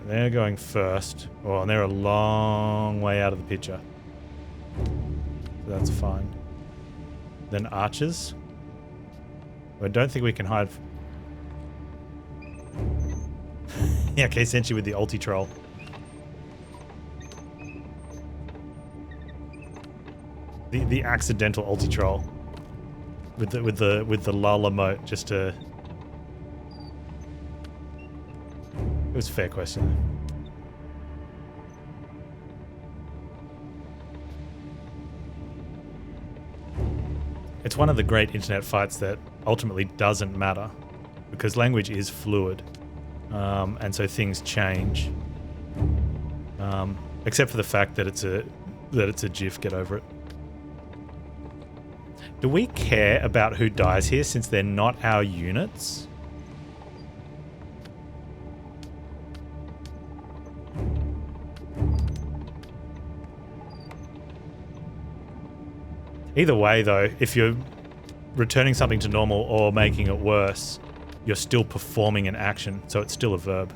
They're going first. Oh, and they're a long way out of the picture. So that's fine. Then archers. I don't think we can hide. Yeah, okay, sent you with the ulti troll. The accidental ulti troll. With the lull emote just to. It was a fair question. It's one of the great internet fights that ultimately doesn't matter because language is fluid, and so things change. Except for the fact that it's a GIF. Get over it. Do we care about who dies here since they're not our units? Either way, though, if you're returning something to normal or making it worse, you're still performing an action, so it's still a verb.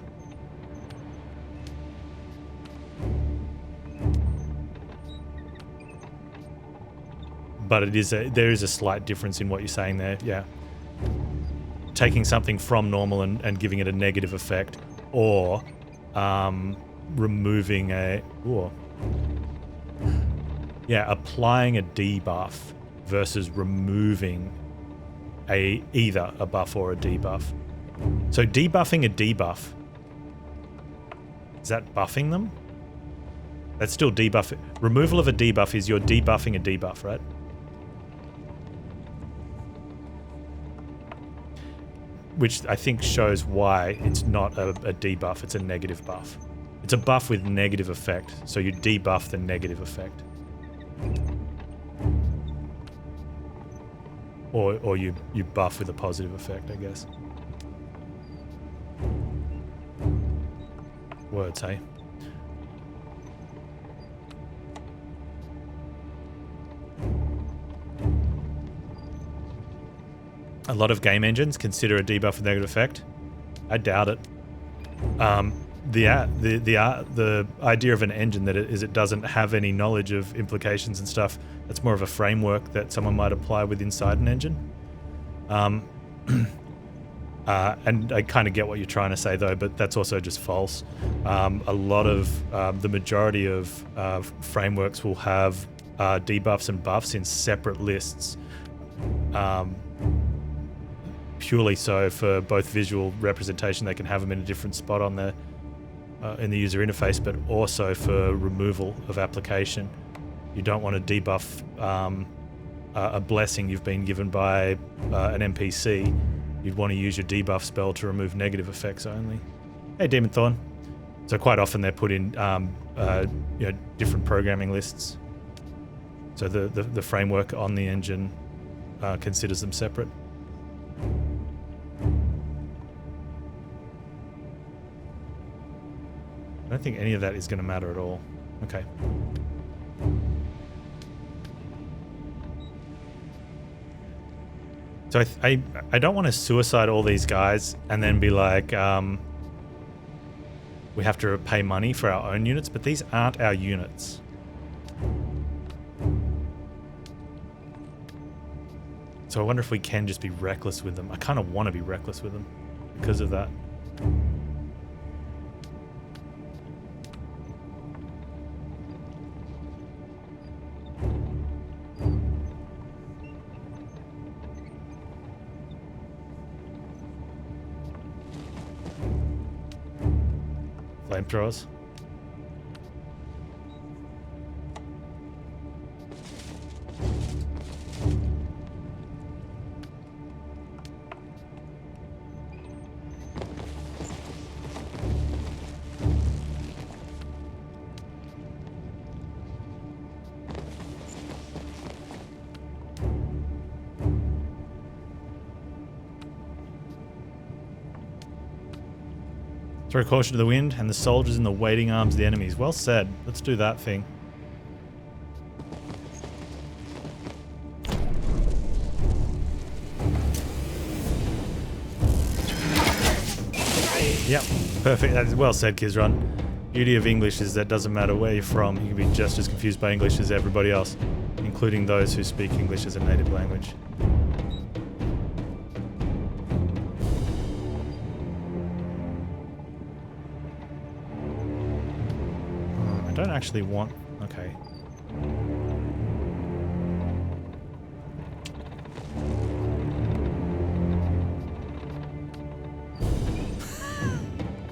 But there is a slight difference in what you're saying there, yeah. Taking something from normal and giving it a negative effect, or removing a... Ooh. Yeah, applying a debuff versus removing either a buff or a debuff. So debuffing a debuff, is that buffing them? That's still debuff. Removal of a debuff is you're debuffing a debuff, right? Which I think shows why it's not a debuff, it's a negative buff. It's a buff with negative effect, so you debuff the negative effect. Or you buff with a positive effect, I guess. Words, hey? A lot of game engines consider a debuff with negative effect. I doubt it. The idea of an engine that it doesn't have any knowledge of implications and stuff. That's more of a framework that someone might apply with inside an engine. And I kind of get what you're trying to say though, but that's also just false. A lot of the majority of frameworks will have debuffs and buffs in separate lists. Purely so for both visual representation, they can have them in a different spot on the in the user interface, but also for removal of application. You don't want to debuff a blessing you've been given by an NPC. You'd want to use your debuff spell to remove negative effects only. Hey, Demon Thorn. So quite often they're put in different programming lists. So the framework on the engine considers them separate. I don't think any of that is going to matter at all. Okay. So I don't want to suicide all these guys and then be like, we have to pay money for our own units, but these aren't our units. So I wonder if we can just be reckless with them. I kind of want to be reckless with them because of that. Flamethrowers. Throw caution to the wind and the soldiers in the waiting arms of the enemies. Well said. Let's do that thing. Yep. Perfect. That's well said, Kizron. Beauty of English is that doesn't matter where you're from, you can be just as confused by English as everybody else, including those who speak English as a native language. I don't actually want... Okay.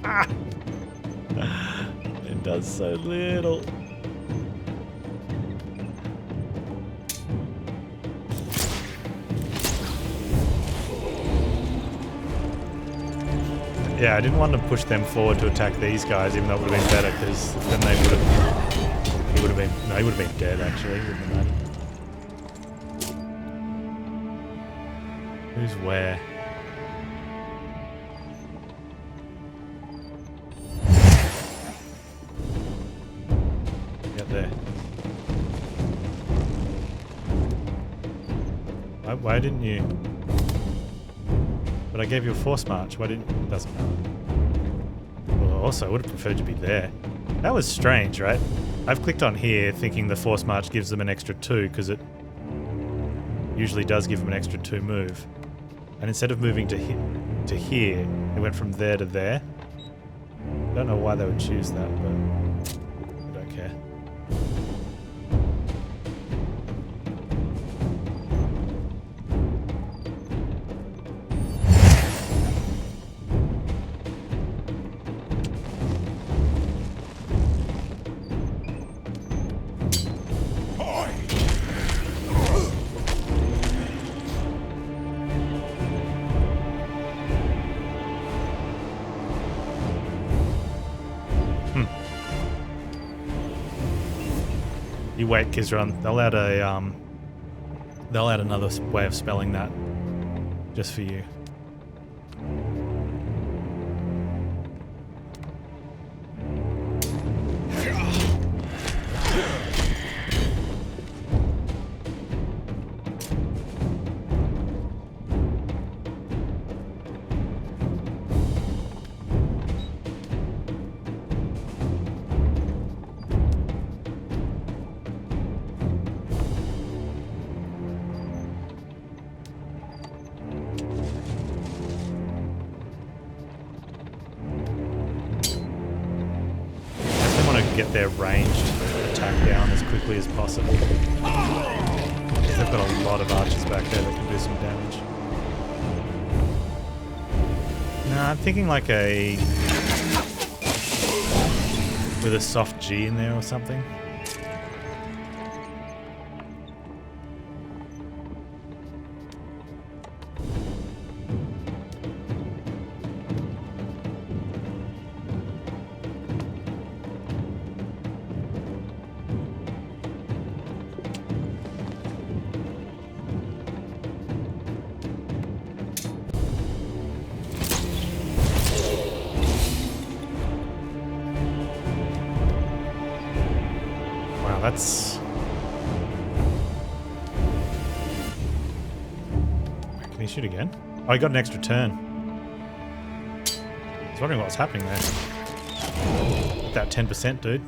Ah! It does so little. Yeah, I didn't want to push them forward to attack these guys, even though it would have been better, because then they would have... He would have been... No, he would have been dead, actually. Wouldn't have mattered. Who's where? Get there. Why didn't you... But I gave you a force march. Why didn't... It doesn't matter. Well, also, I would have preferred to be there. That was strange, right? I've clicked on here thinking the force march gives them an extra 2, because it usually does give them an extra 2 move. And instead of moving to here, it went from there to there. I don't know why they would choose that, but I don't care. You wait, Kizron. They'll add another way of spelling that just for you. Get their ranged attack down as quickly as possible. They've got a lot of archers back there that can do some damage. No, I'm thinking like a... with a soft G in there or something. That's... Can he shoot again? Oh, he got an extra turn. I was wondering what was happening there. With that 10%, dude.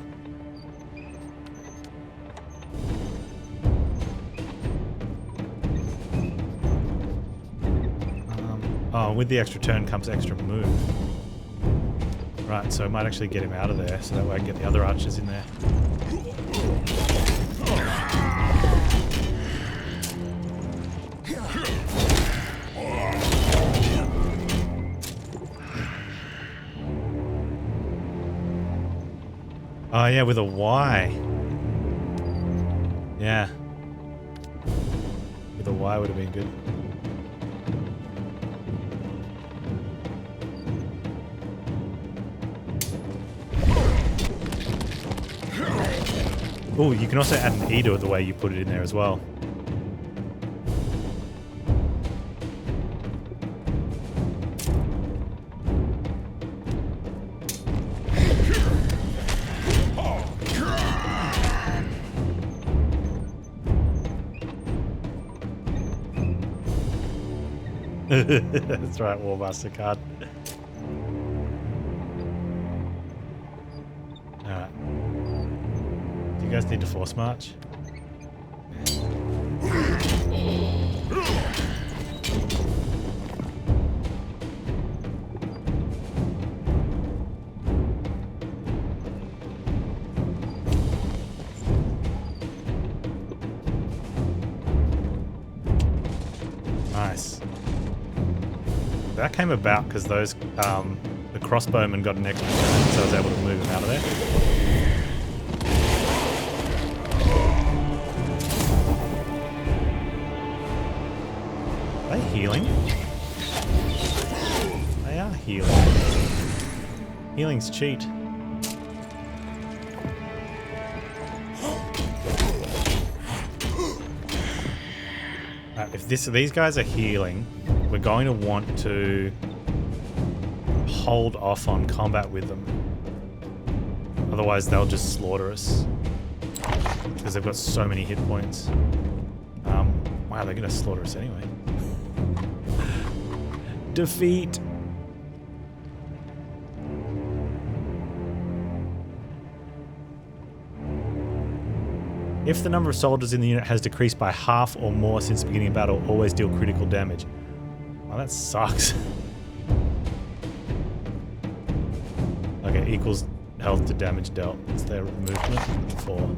Oh, with the extra turn comes extra move. Right, so I might actually get him out of there, so that way I can get the other archers in there. Oh yeah, with a Y. Yeah. With a Y would have been good. Oh, you can also add an E to it the way you put it in there as well. That's right, War Master card. You guys need to force march. Nice. That came about because those the crossbowmen got an extra turn, so I was able to move him out of there. Are they healing? They are healing. Healing's cheat. If these guys are healing, we're going to want to hold off on combat with them. Otherwise, they'll just slaughter us because they've got so many hit points. Wow, they're going to slaughter us anyway. Defeat. If the number of soldiers in the unit has decreased by half or more since the beginning of battle, always deal critical damage. Well, that sucks. Okay, equals health to damage dealt. It's their movement. 4.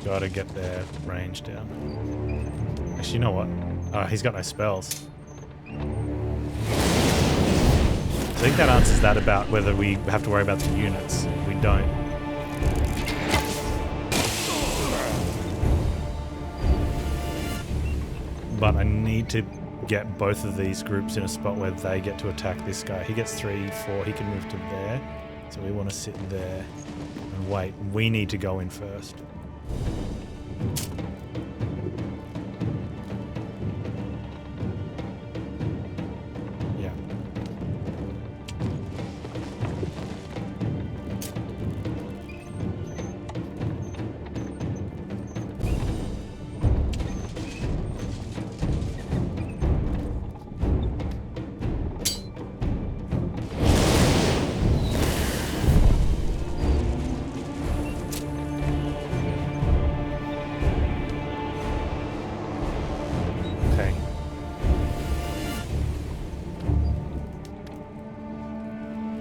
Gotta get their range down. Actually, you know what? He's got no spells. I think that answers that about whether we have to worry about the units. We don't. But I need to get both of these groups in a spot where they get to attack this guy. He gets 3, 4. He can move to there. So we want to sit there and wait. We need to go in first. Yeah.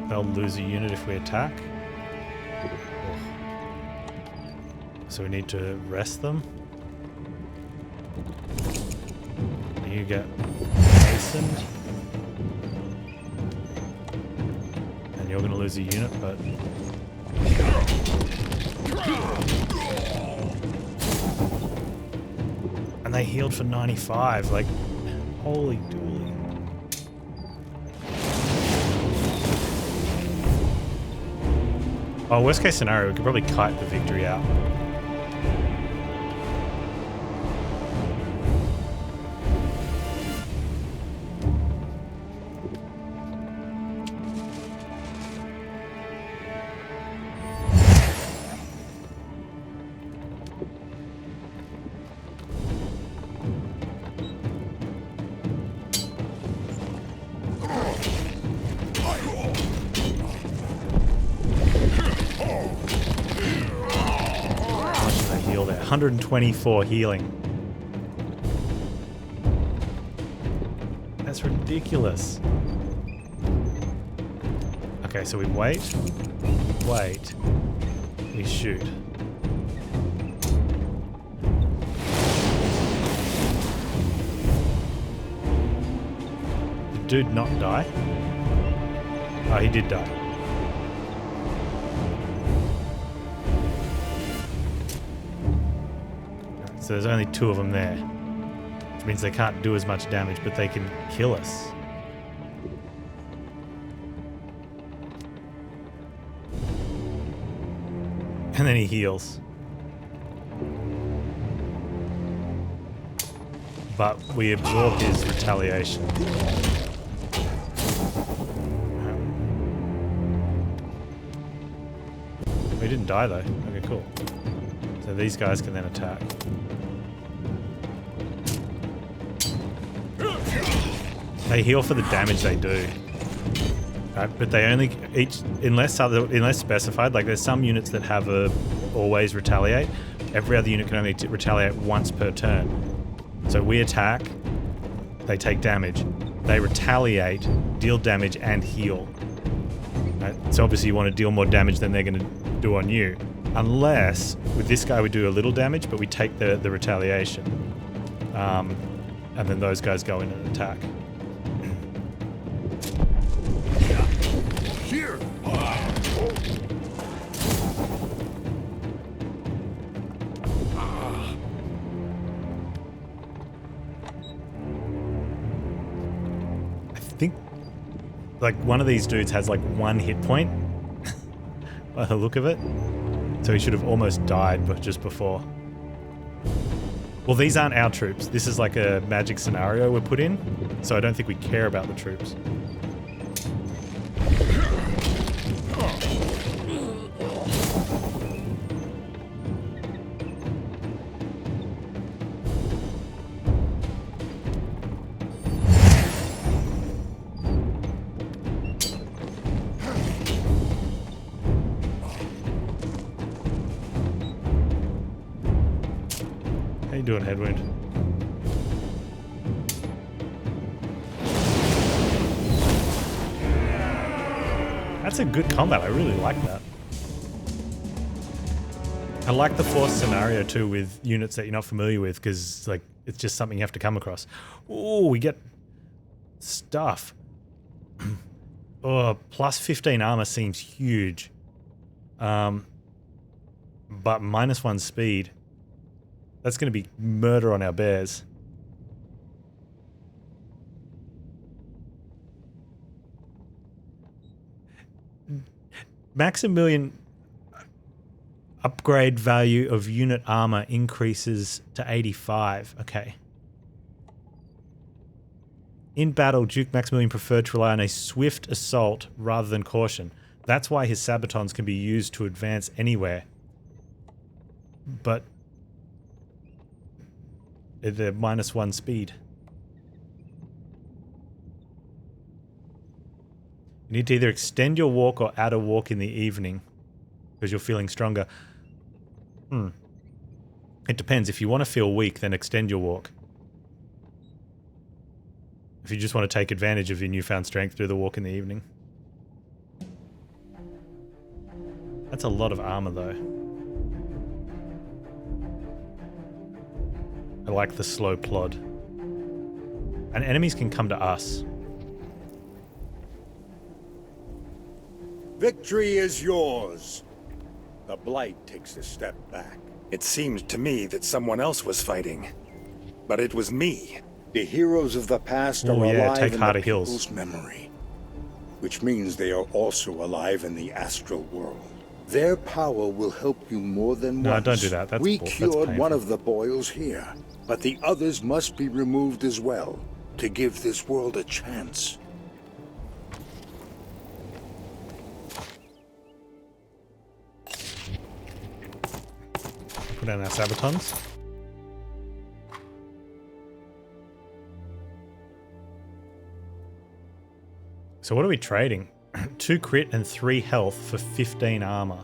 They'll lose a unit if we attack. Oh. So we need to rest them. You get hastened. And you're going to lose a unit, but... And they healed for 95, like, holy dooly. Oh, worst case scenario, we could probably kite the victory out. How much did they heal there? 124 healing. That's ridiculous. Okay, so we wait, we shoot. Did dude not die? Oh, he did die. So So there's only 2 of them there. Which means they can't do as much damage, but they can kill us. And then he heals. But we absorb his retaliation. We didn't die though. Okay, cool. So these guys can then attack. They heal for the damage they do. But they only unless specified, like there's some units that have a always retaliate. Every other unit can only retaliate once per turn. So we attack, they take damage. They retaliate, deal damage, and heal. Right? So obviously you want to deal more damage than they're going to do on you. Unless, with this guy we do a little damage, but we take the retaliation. And then those guys go in and attack. Here. I think like one of these dudes has like 1 hit point by the look of it. So he should have almost died but just before. Well, these aren't our troops. This is like a magic scenario we're put in. So I don't think we care about the troops. How you doing, Headwind? That's a good combat. I really like that. I like the forced scenario too with units that you're not familiar with because like it's just something you have to come across. Oh, we get stuff. Oh, plus 15 armor seems huge. But -1 speed. That's going to be murder on our bears. Maximilian upgrade value of unit armor increases to 85. Okay. In battle, Duke Maximilian preferred to rely on a swift assault rather than caution. That's why his sabatons can be used to advance anywhere. But they're -1 speed. You need to either extend your walk or add a walk in the evening because you're feeling stronger. It depends. If you want to feel weak, then extend your walk. If you just want to take advantage of your newfound strength, do the walk in the evening. That's a lot of armor, though. I like the slow plod. And enemies can come to us. Victory is yours. The Blight takes a step back. It seemed to me that someone else was fighting. But it was me. The heroes of the past are yeah, alive take in Harder the Hills. people's memory. Which means they are also alive in the astral world. Their power will help you more than No, once. don't do that. That's We that's cured painful. one of the boils here, but the others must be removed as well to give this world a chance. Put down our sabatons. So what are we trading? 2 crit and 3 health for 15 armor.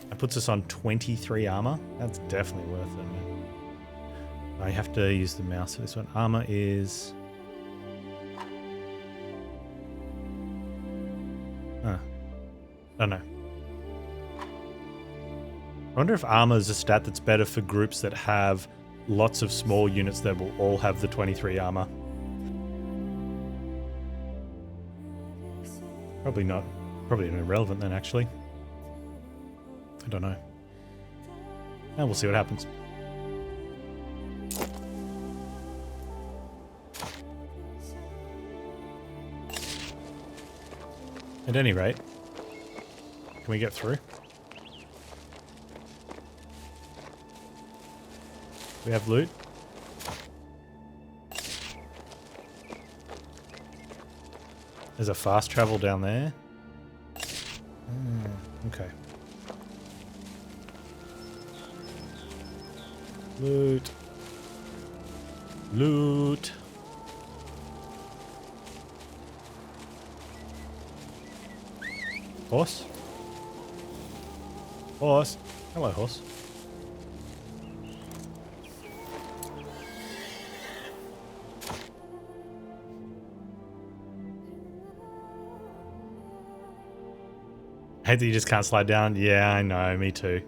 That puts us on 23 armor. That's definitely worth it, man. I have to use the mouse for this one. Armor is... I don't know. I wonder if armor is a stat that's better for groups that have lots of small units that will all have the 23 armor. Probably not. Probably irrelevant then, actually. I don't know. And we'll see what happens. At any rate, can we get through? We have loot. There's a fast travel down there. Okay. Loot. Loot. Horse? Horse. Hello, horse. Hate that you just can't slide down. Yeah, I know. Me too.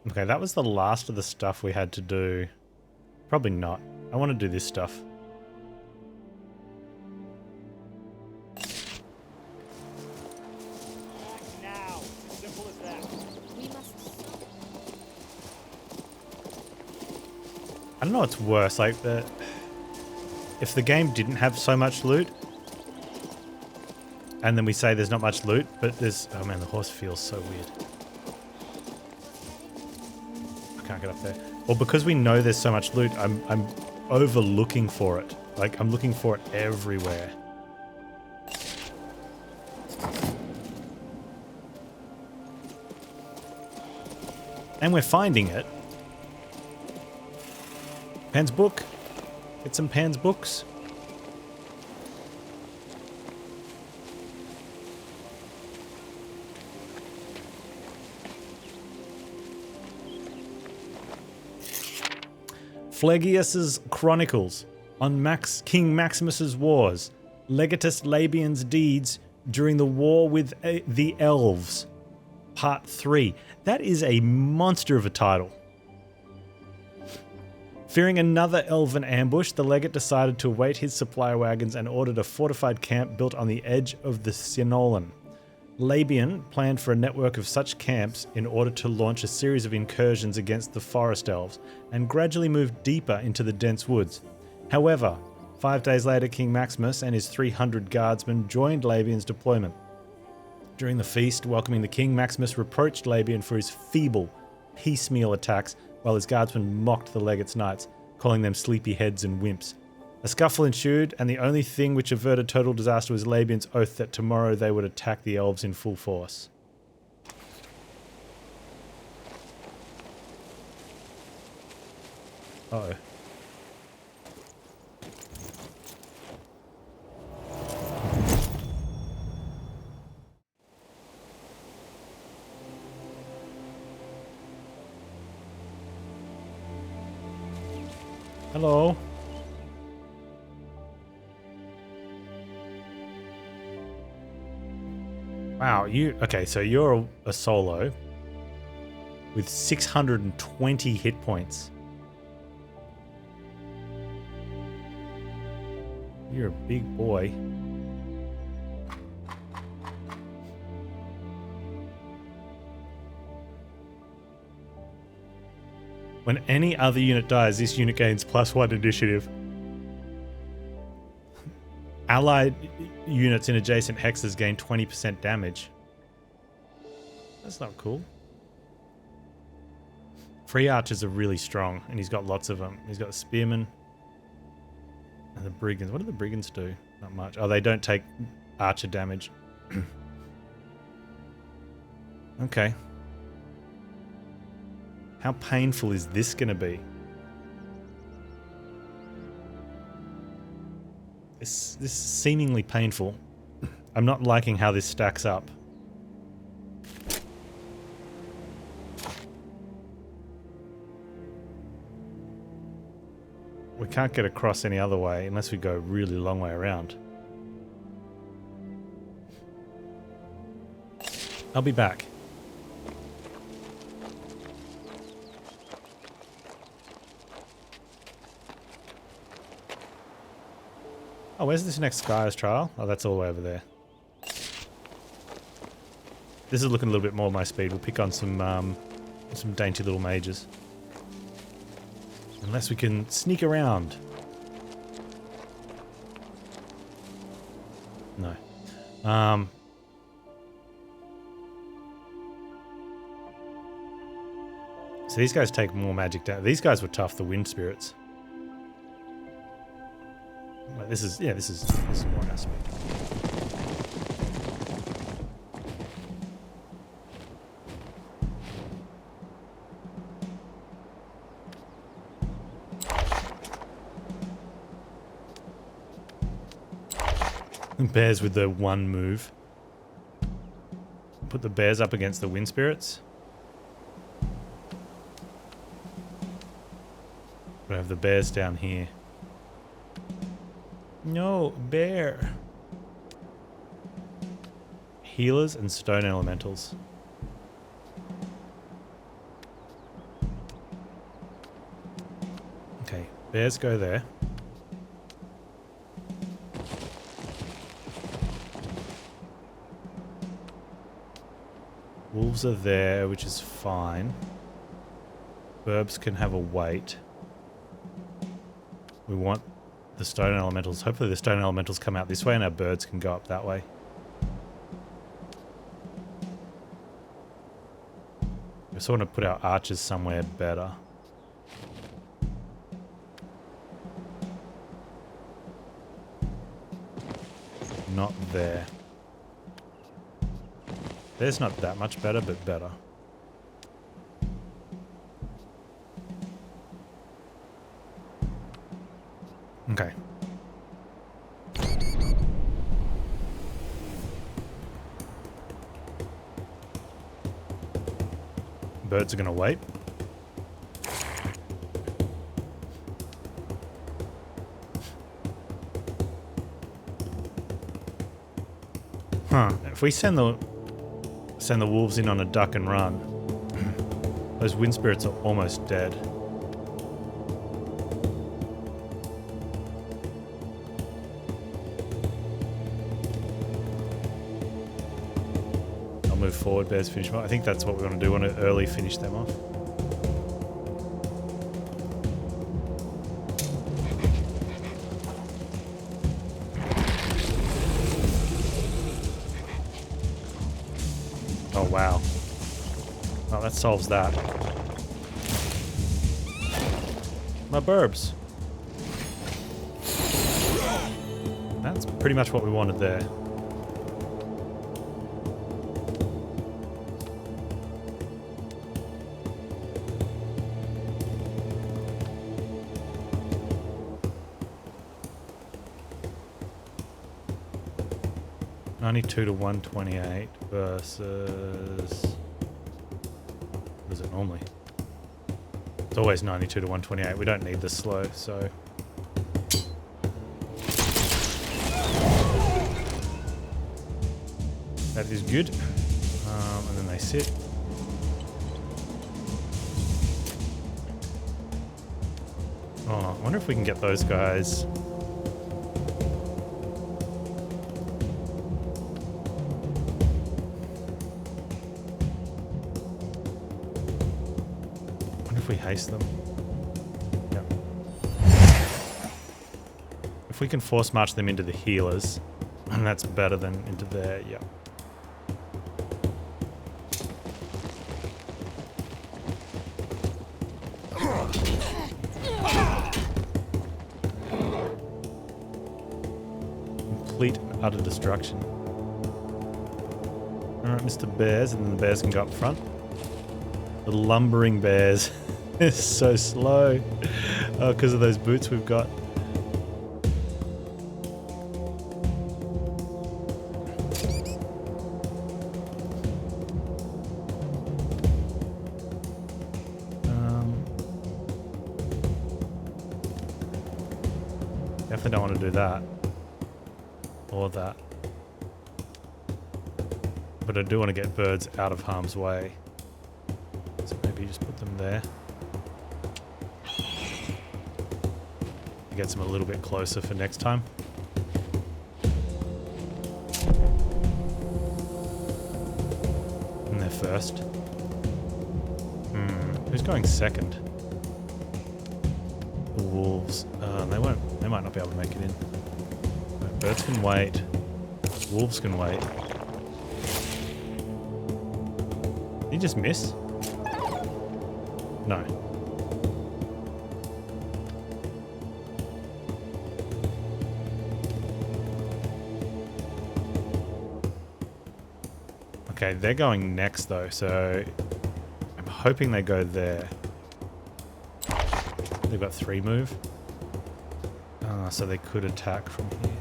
Okay, that was the last of the stuff we had to do. Probably not. I want to do this stuff. Now, simple as that. We must. I don't know what's worse, like if the game didn't have so much loot, and then we say there's not much loot, but there's... Oh man, the horse feels so weird. I can't get up there. Or because we know there's so much loot, I'm overlooking for it. Like, I'm looking for it everywhere. And we're finding it. Pan's book. Get some Pan's books. Phlegyas's Chronicles on King Maximus's wars. Legatus Labian's deeds during the war with the elves. Part 3. That is a monster of a title. Fearing another elven ambush, the legate decided to await his supply wagons and ordered a fortified camp built on the edge of the Sinolan. Labian planned for a network of such camps in order to launch a series of incursions against the forest elves and gradually move deeper into the dense woods. However, 5 days later, King Maximus and his 300 guardsmen joined Labian's deployment. During the feast, welcoming the king, Maximus reproached Labian for his feeble, piecemeal attacks, while his guardsmen mocked the legate's knights, calling them sleepyheads and wimps. A scuffle ensued, and the only thing which averted total disaster was Labian's oath that tomorrow they would attack the elves in full force. Uh-oh. Hello. Wow, okay, so you're a solo with 620 hit points. You're a big boy. When any other unit dies, this unit gains +1 initiative. Allied units in adjacent hexes gain 20% damage. That's not cool. Free archers are really strong, and he's got lots of them. He's got the spearmen and the brigands. What do the brigands do? Not much. Oh, they don't take archer damage. Okay. How painful is this going to be? This is seemingly painful. I'm not liking how this stacks up. We can't get across any other way unless we go a really long way around. I'll be back. Oh, where's this next Sky's trial? Oh, that's all the way over there. This is looking a little bit more my speed. We'll pick on some dainty little mages. Unless we can sneak around. No. So these guys take more magic down. These guys were tough, the wind spirits. Well, this is more our speed. Bears with the one move. Put the bears up against the wind spirits. We have the bears down here. No, bear. Healers and stone elementals. Okay, bears go there. Wolves are there, which is fine. Burbs can have a wait. We want the stone elementals. Hopefully the stone elementals come out this way and our birds can go up that way. We also want to put our archers somewhere better. Not there. There's not that much better, but better. Okay. Birds are gonna wait. Huh. If we send the wolves in on a duck and run, those wind spirits are almost dead. I'll move forward, bears finish them off. I think that's what we want to do. We want to early finish them off. Oh, wow. Well, that solves that. My burbs. That's pretty much what we wanted there. $92 to $128 versus... what is it normally? It's always 92 to 128. We don't need this slow, so... that is good. And then they sit. Oh, I wonder if we can get those guys... if we haste them. Yep. If we can force march them into the healers, and that's better than into their, yeah. Complete and utter destruction. Alright, Mr. Bears, and then the bears can go up front. The lumbering bears. It's so slow. Oh, because of those boots we've got. Definitely don't want to do that. Or that. But I do want to get birds out of harm's way. So maybe just put them there. Gets them a little bit closer for next time. first. Who's going second? The wolves. They won't. They might not be able to make it in. Right, birds can wait. Wolves can wait. Did he just miss? No. Okay, they're going next though, so I'm hoping they go there. They've got 3 move. So they could attack from here.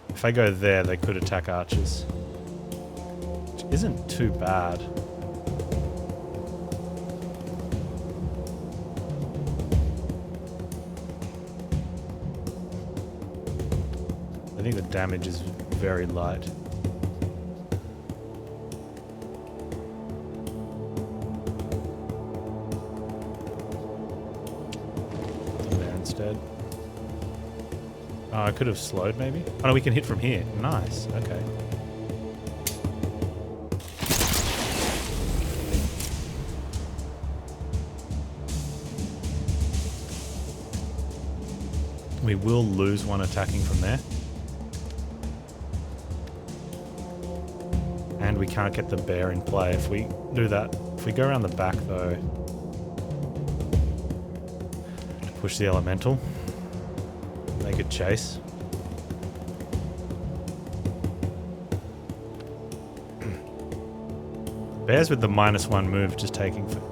If I go there, they could attack archers. Which isn't too bad. I think the damage is very light. Instead. Oh, I could have slowed maybe. Oh no, we can hit from here. Nice. Okay. We will lose one attacking from there. And we can't get the bear in play if we do that. If we go around the back though, push the elemental. They could chase. Bears with the -1 move just taking forever.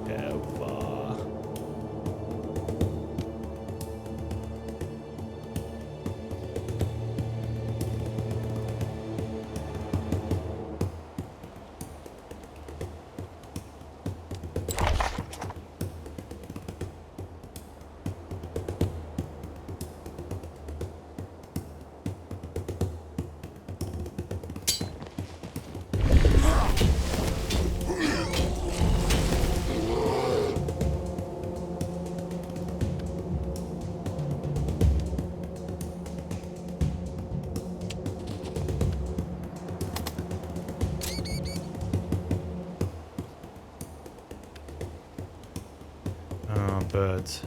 Birds.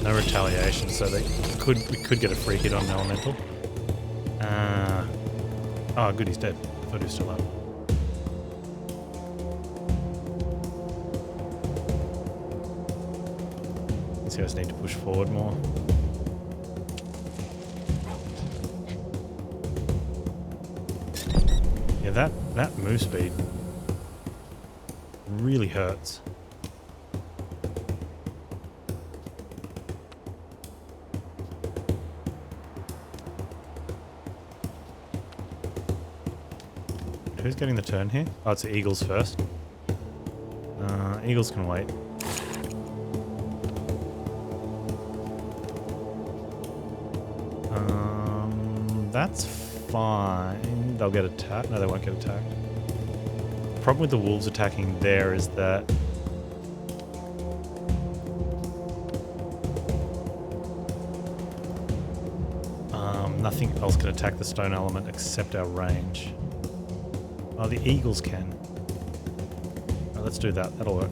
No retaliation, so we could get a free hit on an elemental. Oh, good, he's dead. I thought he was still up. These guys need to push forward more. Yeah, that move speed really hurts. Who's getting the turn here? Oh, it's the Eagles first. Eagles can wait. That's fine. They'll get attacked. No, they won't get attacked. The problem with the wolves attacking there is that nothing else can attack the stone element except our range. Oh, the eagles can. Oh, let's do that. That'll work.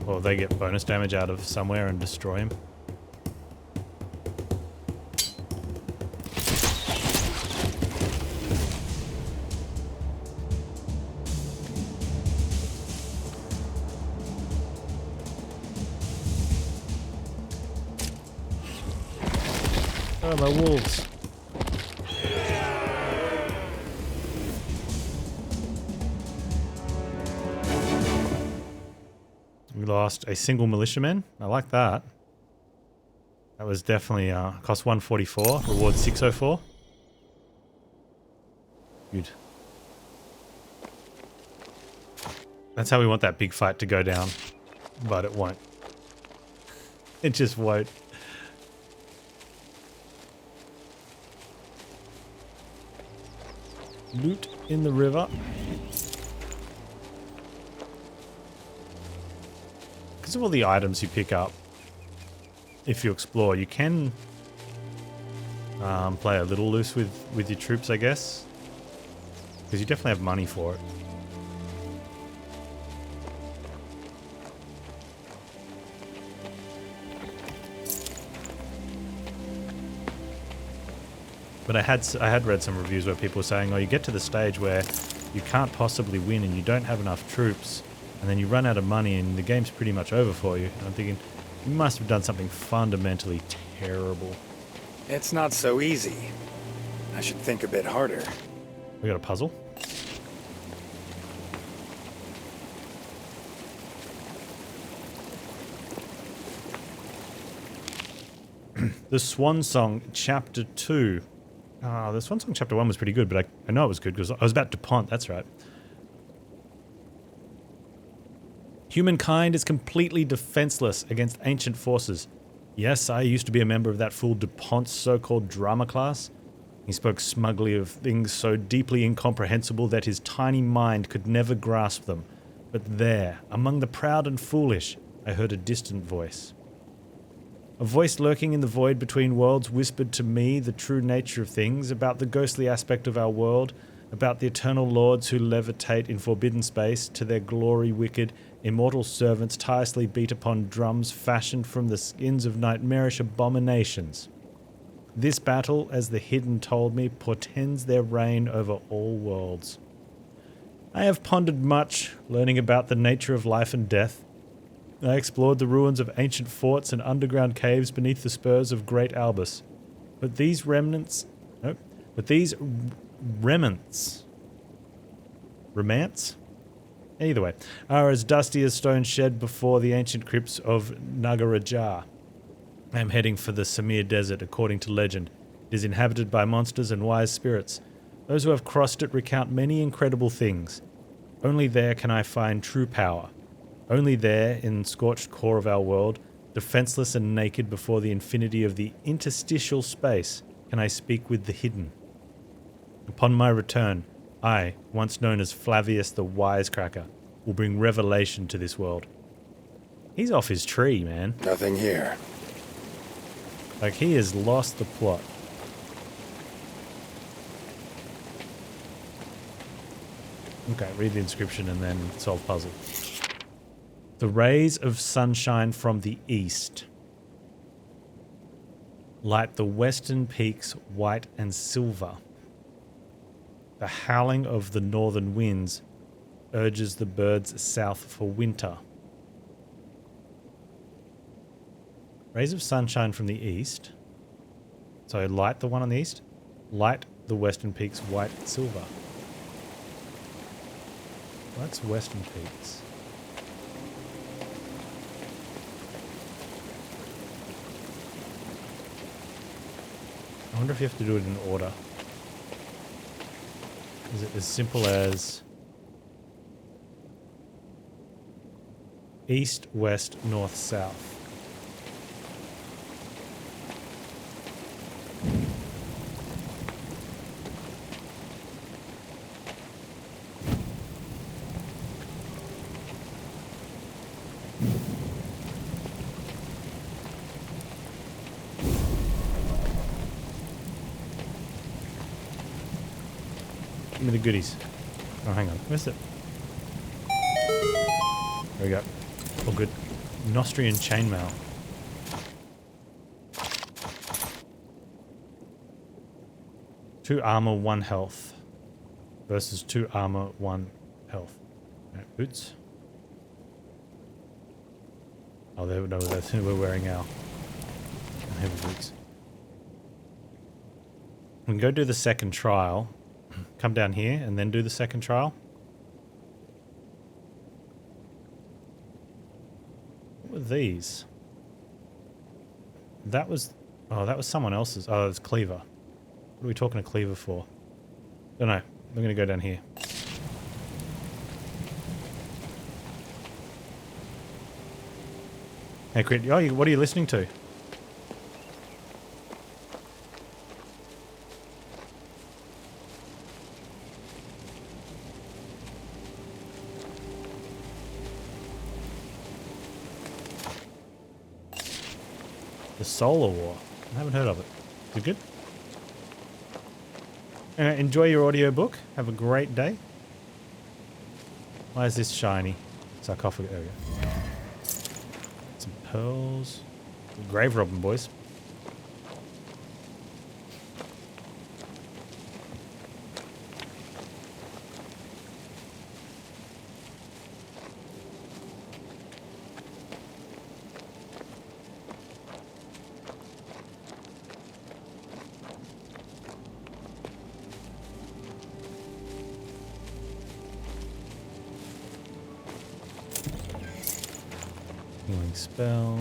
Or they get bonus damage out of somewhere and destroy him. Oh, my wolves. We lost a single militiaman. I like that. That was definitely cost 144, reward 604. Good. That's how we want that big fight to go down. but it won't. It just won't. Loot in the river. Because of all the items you pick up, if you explore, you can play a little loose with your troops, I guess. Because you definitely have money for it. But I had read some reviews where people were saying, oh, you get to the stage where you can't possibly win and you don't have enough troops, and then you run out of money and the game's pretty much over for you. And I'm thinking, you must have done something fundamentally terrible. It's not so easy. I should think a bit harder. We got a puzzle. The Swan Song, Chapter 2. The Swan Song Chapter 1 was pretty good, but I know it was good because I was about DuPont, that's right. Humankind is completely defenseless against ancient forces. Yes, I used to be a member of that fool DuPont's so-called drama class. He spoke smugly of things so deeply incomprehensible that his tiny mind could never grasp them. But there, among the proud and foolish, I heard a distant voice. A voice lurking in the void between worlds whispered to me the true nature of things, about the ghostly aspect of our world, about the eternal lords who levitate in forbidden space, to their glory wicked, immortal servants tirelessly beat upon drums fashioned from the skins of nightmarish abominations. This battle, as the hidden told me, portends their reign over all worlds. I have pondered much, learning about the nature of life and death. I explored the ruins of ancient forts and underground caves beneath the spurs of Great Albus. But these remnants... Romance? Either way, are as dusty as stone shed before the ancient crypts of Nagarajar. I am heading for the Samir Desert, according to legend. It is inhabited by monsters and wise spirits. Those who have crossed it recount many incredible things. Only there can I find true power. Only there, in the scorched core of our world, defenseless and naked before the infinity of the interstitial space, can I speak with the hidden. Upon my return, I, once known as Flavius the Wisecracker, will bring revelation to this world. He's off his tree, man. Nothing here. Like, he has lost the plot. Okay, read the inscription and then solve puzzle. The rays of sunshine from the east light the western peaks white and silver. The howling of the northern winds urges the birds south for winter. Rays of sunshine from the east. So light the one on the east. Light the western peaks white and silver. That's western peaks. I wonder if you have to do it in order. Is it as simple as east, west, north, south? Give me the goodies. Oh, hang on. Where's it? There we go. All good. Nostrian chainmail. Two armor, 1 health. Versus 2 armor, 1 health. Right, boots. Oh, no, that's we're wearing our heavy boots. We can go do the second trial. Come down here and then do the second trial. What were these? That was... Oh, that was someone else's. Oh, it's Cleaver. What are we talking to Cleaver for? Don't know. We're going to go down here. Hey, Crit. Oh, what are you listening to? The Solar War. I haven't heard of it. Is it good? Enjoy your audiobook. Have a great day. Why is this shiny? Sarcophagus. There we go. Some pearls. Grave robbing, boys. Healing spell.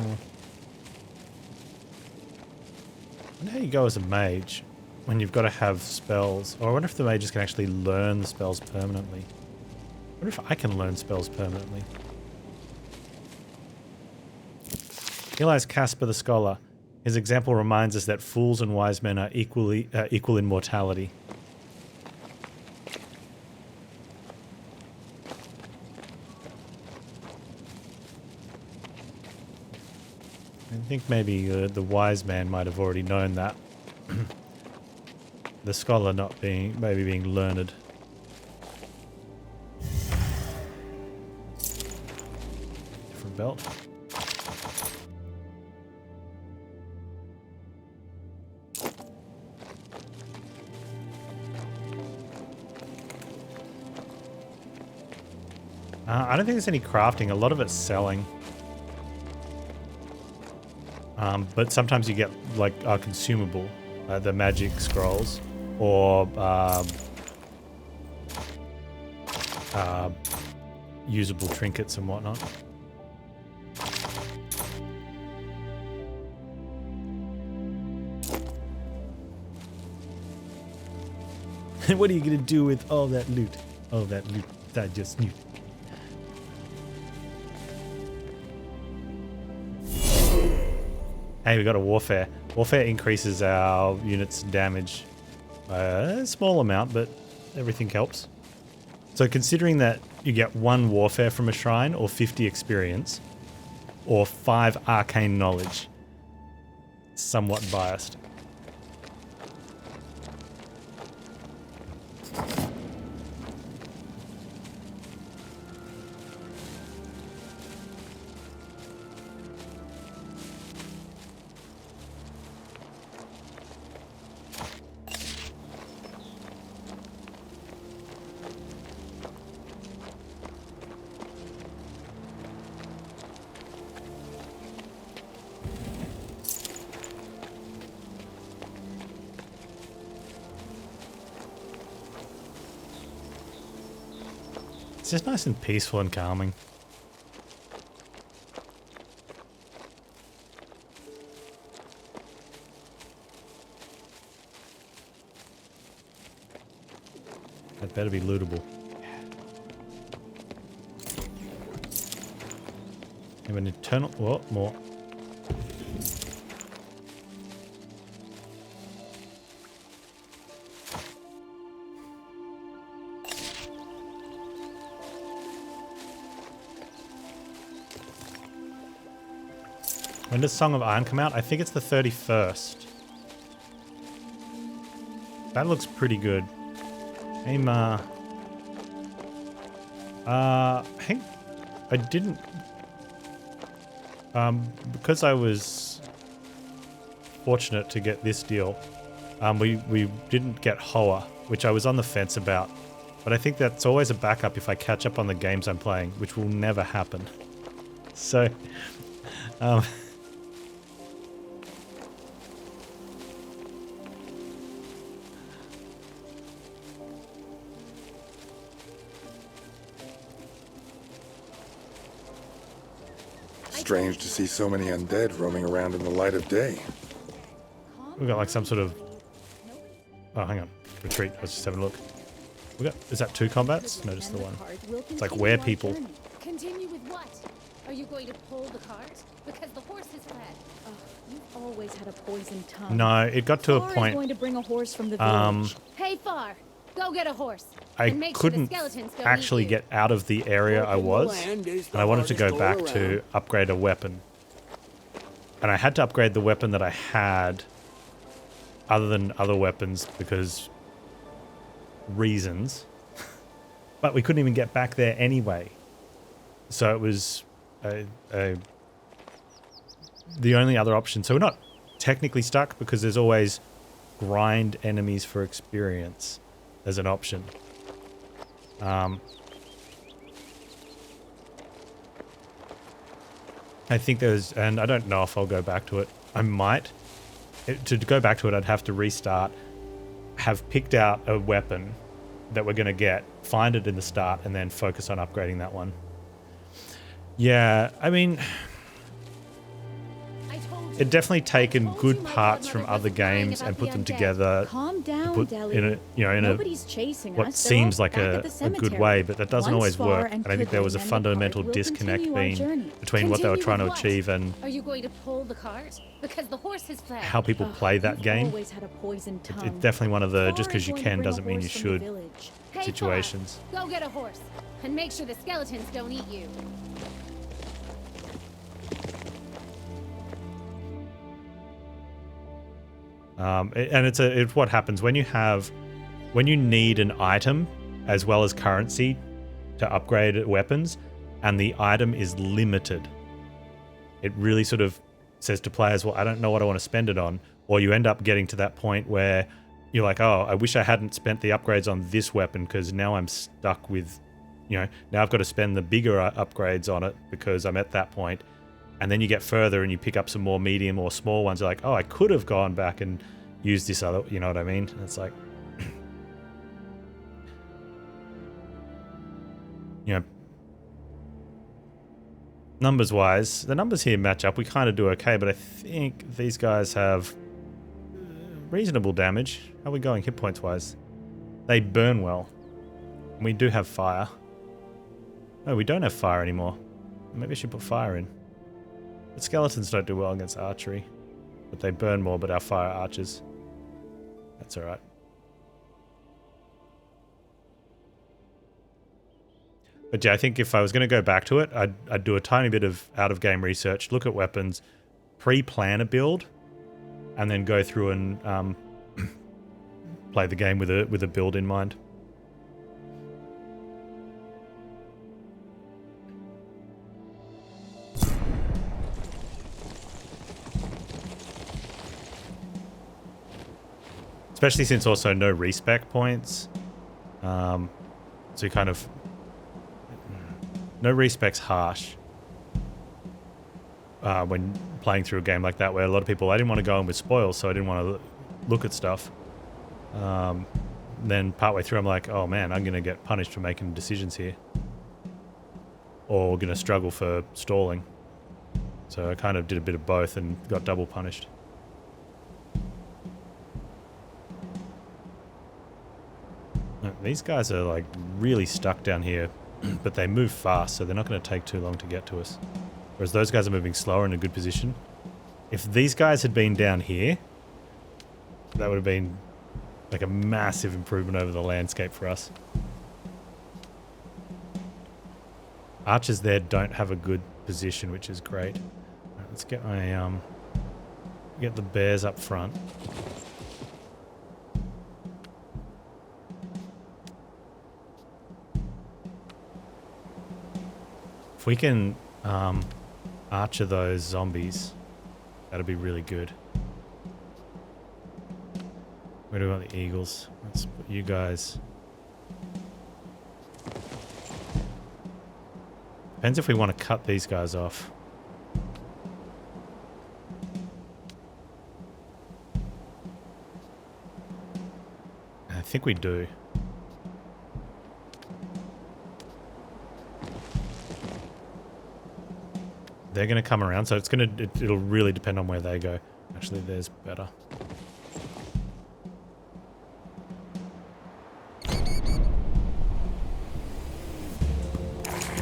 I wonder how you go as a mage when you've got to have spells. Or I wonder if the mages can actually learn the spells permanently. I wonder if I can learn spells permanently. Eli's Casper the Scholar. His example reminds us that fools and wise men are equal in mortality. I think maybe the wise man might have already known that. The scholar not being, maybe being learned. Different belt. I don't think there's any crafting. A lot of it's selling. But sometimes you get like a consumable, the magic scrolls, or usable trinkets and whatnot. What are you gonna do with all that loot? All that loot that I just knew. Hey, we got a warfare. Warfare increases our unit's damage by a small amount, but everything helps. So considering that you get 1 warfare from a shrine, or 50 experience, or 5 arcane knowledge, somewhat biased. It's just nice and peaceful and calming. That better be lootable. Have an eternal... Oh, more. When does Song of Iron come out? I think it's the 31st. That looks pretty good. Aim, I think I didn't... because I was fortunate to get this deal, we didn't get Hoa, which I was on the fence about. But I think that's always a backup if I catch up on the games I'm playing, which will never happen. So, Strange to see so many undead roaming around in the light of day. we got like some sort of... Oh, hang on. Retreat. I was just having a look. We got... Is that 2 combats? No, just the 1. It's like were people. Continue with what? Are you going to pull the cart? Because the horse has fled. Ugh, you've always had a poisoned tongue. No, it got to a Far is point. going to bring a horse from the village. Hey, Far, go get a horse. I and make sure the couldn't skeletons don't actually eat you. get out of the area I was, and I wanted to go back to upgrade a weapon. And I had to upgrade the weapon that I had, other than other weapons, because reasons. But we couldn't even get back there anyway. So it was the only other option. So we're not technically stuck because there's always grind enemies for experience as an option. I think there's, and I don't know if I'll go back to it. I might. To go back to it, I'd have to restart, have picked out a weapon that we're going to get, find it in the start, and then focus on upgrading that one. Yeah, I mean, I told you. it definitely taken told good you my parts godmother from other wasn't lying games about and put the them undead. together Calm down, put Deli. in a, you know, in a Nobody's chasing what us. They're all seems like back a at the good cemetery. way, but that doesn't Once always Far work. and And I think there was a Kudlin and the fundamental cart will disconnect continue our journey. between what they were Continue trying to with what? achieve and Are you going to pull the cart? Because the horse has fled. how people Ugh, play that you've game. always had a poisoned tongue. It's definitely one of the Far just because is you going to can bring a doesn't mean you horse from the should village. Hey, situations. Far, go get a horse. And make sure the skeletons don't eat you. And it's what happens when you need an item as well as currency to upgrade weapons, and the item is limited. It really sort of says to players, well, I don't know what I want to spend it on. Or you end up getting to that point where you're like, oh, I wish I hadn't spent the upgrades on this weapon because now I'm stuck with, now I've got to spend the bigger upgrades on it because I'm at that point. And then you get further and you pick up some more medium or small ones. You're like, oh, I could have gone back and used this other, you know what I mean? And it's like, numbers wise, the numbers here match up. We kind of do okay, but I think these guys have reasonable damage. How are we going hit points wise? They burn well. And we do have fire. No, we don't have fire anymore. Maybe I should put fire in. The skeletons don't do well against archery, but they burn more, but our fire archers. That's alright. But yeah, I think if I was going to go back to it, I'd do a tiny bit of out-of-game research, look at weapons, pre-plan a build, and then go through and play the game with a build in mind. Especially since also no respec points. So you kind of... No respec's harsh. When playing through a game like that, where a lot of people, I didn't want to go in with spoils, so I didn't want to look at stuff. Then partway through, I'm like, oh man, I'm going to get punished for making decisions here. Or going to struggle for stalling. So I kind of did a bit of both and got double punished. These guys are like really stuck down here, but they move fast, so they're not going to take too long to get to us. Whereas those guys are moving slower in a good position. If these guys had been down here, that would have been like a massive improvement over the landscape for us. Archers there don't have a good position, which is great. Right, let's get my get the bears up front. If we can archer those zombies, that'd be really good. Where do we want the eagles? Let's put you guys. Depends if we want to cut these guys off. I think we do. They're going to come around, so it'll really depend on where they go. Actually, there's better.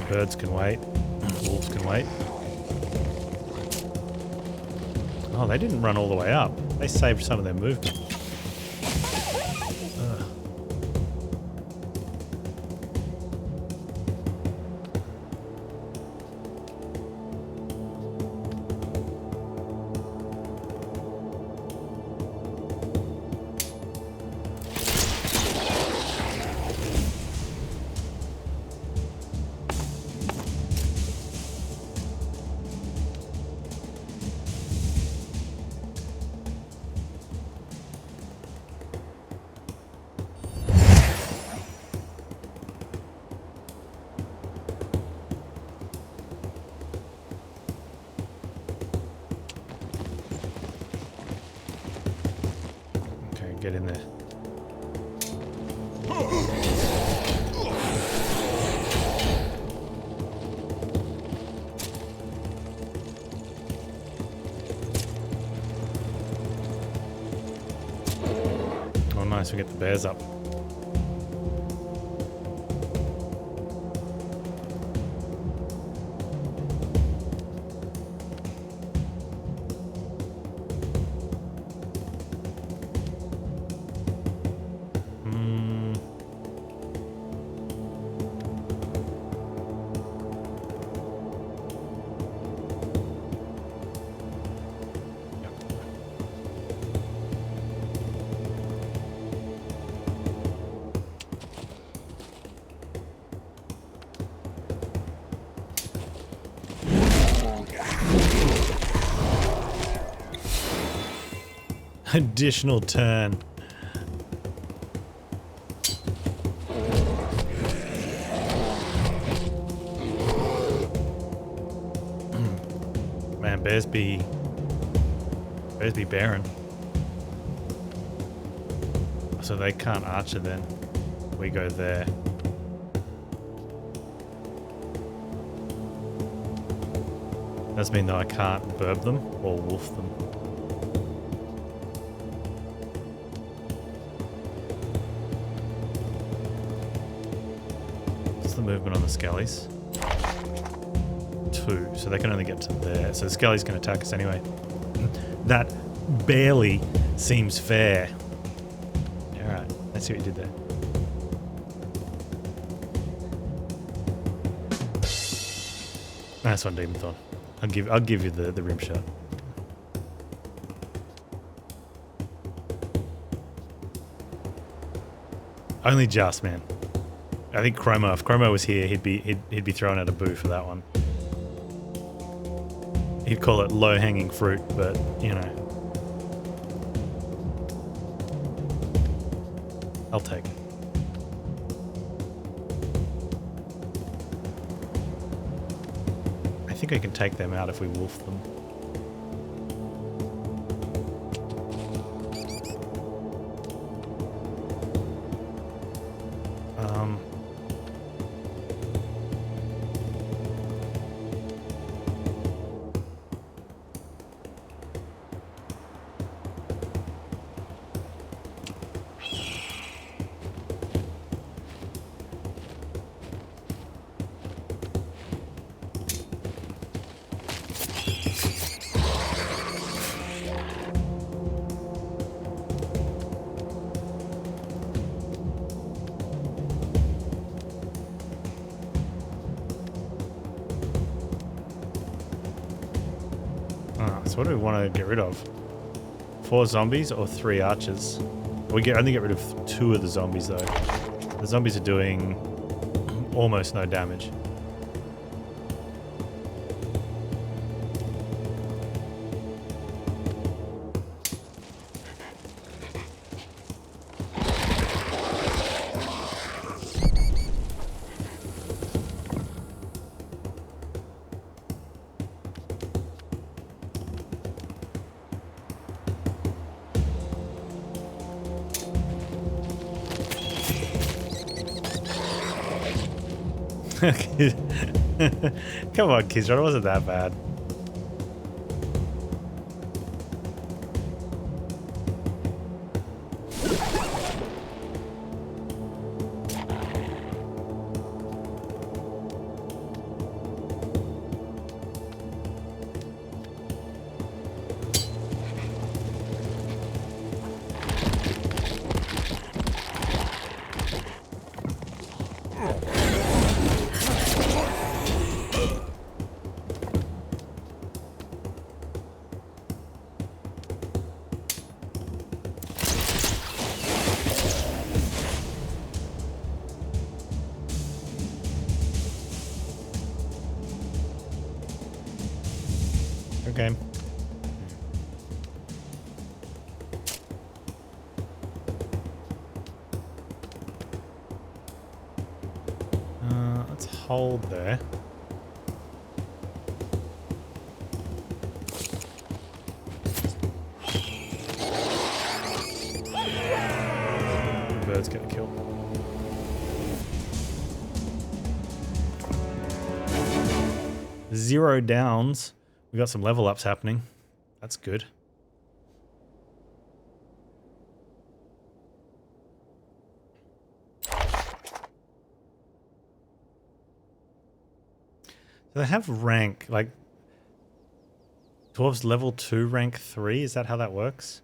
Birds can wait. Wolves can wait. Oh, they didn't run all the way up. They saved some of their movement. Ugh. Get in there. Oh nice, we get the bears up. Additional turn. Man, bears be barren. So they can't archer then. We go there. Does mean that I can't burb them or wolf them. What's the movement on the skellies? 2, so they can only get to there. So the skellies can attack us anyway. That barely seems fair. Alright, let's see what you did there. Nice one, Demon Thorn. I'll give you the rim shot. Only just, man. I think Chromo. If Chromo was here, he'd be throwing out a boo for that one. He'd call it low-hanging fruit, but you know, I'll take it. I think I can take them out if we wolf them. So what do we want to get rid of? 4 zombies or 3 archers? We only get rid of 2 of the zombies though. The zombies are doing almost no damage. Come on, Kizra, it wasn't that bad. game. Let's hold there. The bird's getting killed. Zero downs. We got some level ups happening. That's good. So they have rank, like 12's level 2, rank 3. Is that how that works?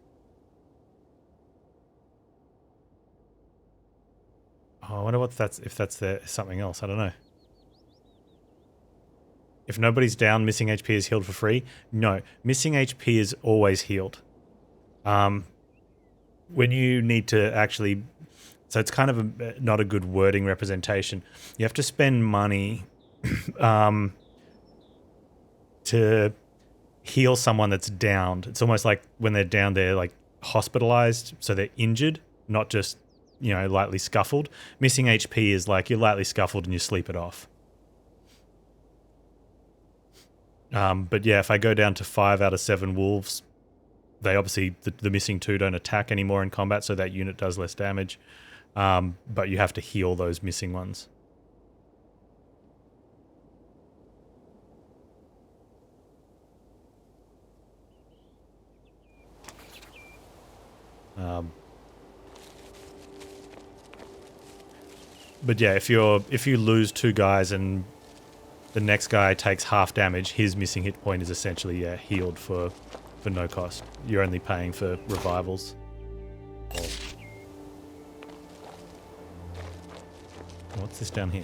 Oh, I wonder what that's, if that's there, something else. I don't know. If nobody's down, missing HP is healed for free. No, missing HP is always healed. When you need to actually, so it's kind of not a good wording representation. You have to spend money to heal someone that's downed. It's almost like when they're down, they're like hospitalized, so they're injured, not just, you know, lightly scuffled. Missing HP is like you're lightly scuffled and you sleep it off. But yeah, if I go down to 5 out of 7 wolves, they obviously, the missing 2 don't attack anymore in combat, so that unit does less damage. But you have to heal those missing ones. But yeah, if you lose 2 guys and the next guy takes half damage, his missing hit point is essentially healed for no cost. You're only paying for revivals. What's this down here?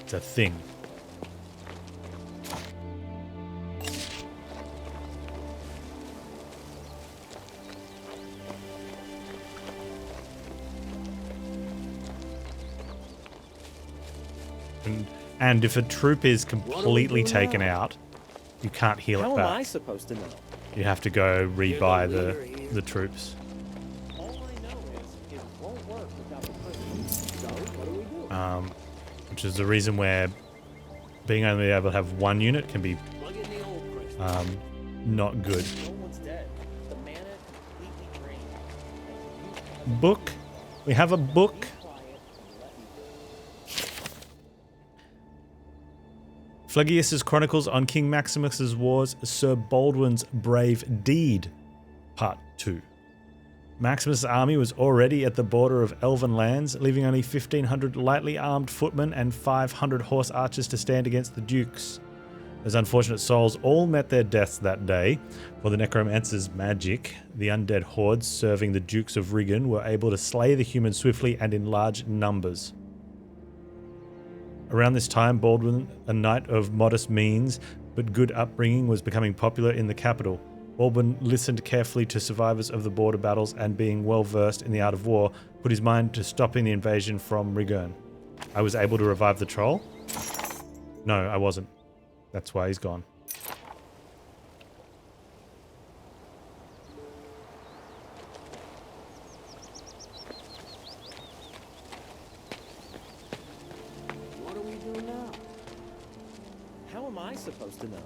It's a thing. And if a troop is completely taken out, you can't heal it back. How am I supposed to know? You have to go rebuy the troops. All I know is it won't work without the prison. So what do we do? Which is the reason where being only able to have 1 unit can be Plug in the old crystal. not good. No one's dead. The mana completely drained. Book. We have a book. Be quiet and let me Phlegyas's Chronicles on King Maximus's Wars, Sir Baldwin's Brave Deed, Part 2. Maximus' army was already at the border of Elven lands, leaving only 1,500 lightly armed footmen and 500 horse archers to stand against the dukes. Those unfortunate souls all met their deaths that day. For the necromancer's magic, the undead hordes serving the Dukes of Rigan were able to slay the humans swiftly and in large numbers. Around this time, Baldwin, a knight of modest means but good upbringing, was becoming popular in the capital. Baldwin listened carefully to survivors of the border battles and, being well versed in the art of war, put his mind to stopping the invasion from Rigern. I was able to revive the troll? No, I wasn't. That's why he's gone. What do we do now? How am I supposed to know?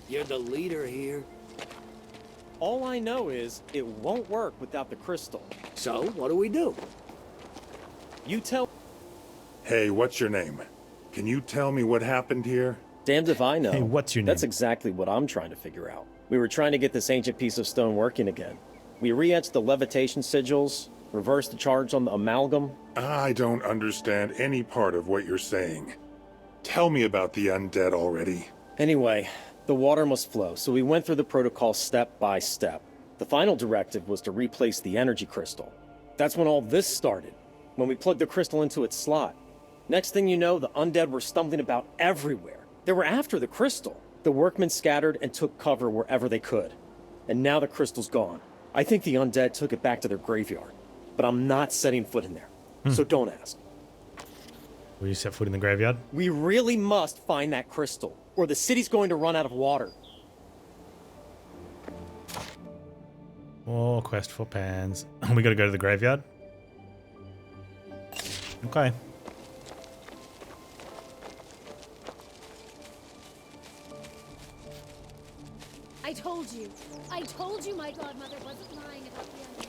You're the leader here. All I know is it won't work without the crystal. So, what do we do? You tell. Hey, what's your name? Can you tell me what happened here? Damned if I know. Hey, what's your name? That's exactly what I'm trying to figure out. We were trying to get this ancient piece of stone working again. We re-etched the levitation sigils, reversed the charge on the amalgam. I don't understand any part of what you're saying. Tell me about the undead already. Anyway, the water must flow, so we went through the protocol step by step. The final directive was to replace the energy crystal. That's when all this started, when we plugged the crystal into its slot. Next thing you know, the undead were stumbling about everywhere. They were after the crystal. The workmen scattered and took cover wherever they could. And now the crystal's gone. I think the undead took it back to their graveyard. But I'm not setting foot in there. So don't ask. Will you set foot in the graveyard? We really must find that crystal, or the city's going to run out of water. More quest for Panz. We gotta go to the graveyard? Okay. I told you. I told you my godmother wasn't lying about the undead.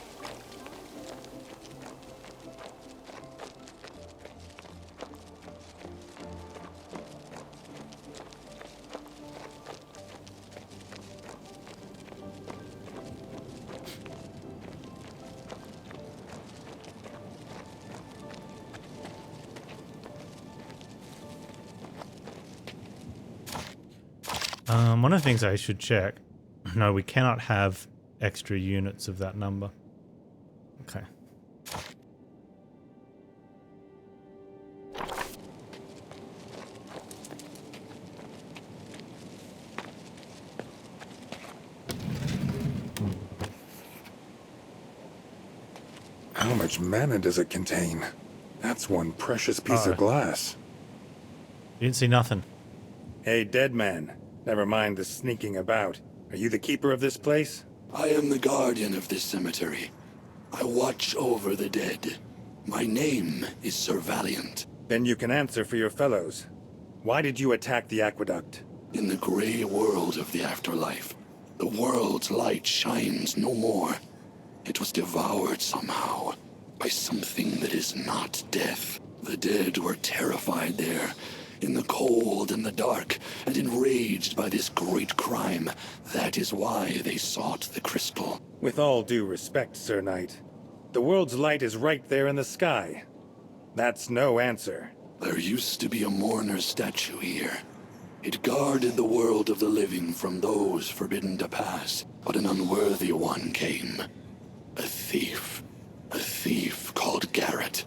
One of the things I should check. No, we cannot have extra units of that number. Okay. How much mana does it contain? That's one precious piece of glass. You didn't see nothing. Hey, dead man. Never mind the sneaking about. Are you the keeper of this place? I am the guardian of this cemetery. I watch over the dead. My name is Sir Valiant. Then you can answer for your fellows. Why did you attack the aqueduct? In the gray world of the afterlife, the world's light shines no more. It was devoured somehow by something that is not death. The dead were terrified there, in the cold and the dark, and enraged by this great crime. That is why they sought the crystal. With all due respect, Sir Knight, the world's light is right there in the sky. That's no answer. There used to be a mourner's statue here. It guarded the world of the living from those forbidden to pass, but an unworthy one came. A thief called Garrett.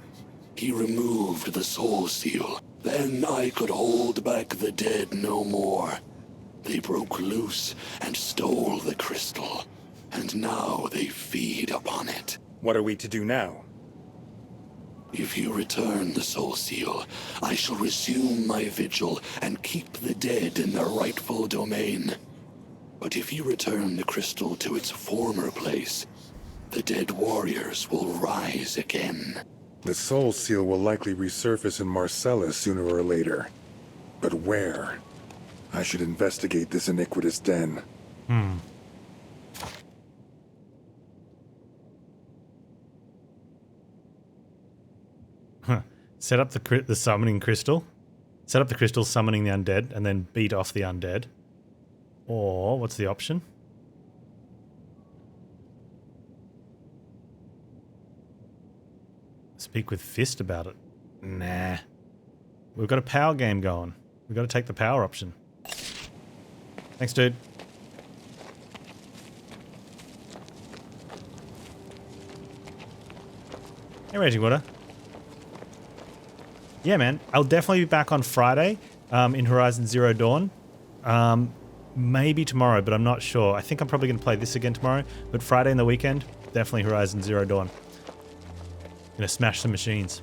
He removed the soul seal. Then I could hold back the dead no more. They broke loose and stole the crystal, and now they feed upon it. What are we to do now? If you return the soul seal, I shall resume my vigil and keep the dead in their rightful domain. But if you return the crystal to its former place, the dead warriors will rise again. The soul seal will likely resurface in Marcellus sooner or later. But where? I should investigate this iniquitous den. Set up the summoning crystal. Set up the crystal summoning the undead and then beat off the undead. Or, what's the option? Speak with Fist about it. Nah. We've got a power game going. We've got to take the power option. Thanks, dude. Hey, Raging Water. Yeah, man. I'll definitely be back on Friday in Horizon Zero Dawn. Maybe tomorrow, but I'm not sure. I think I'm probably going to play this again tomorrow. But Friday in the weekend, definitely Horizon Zero Dawn. Gonna smash some machines.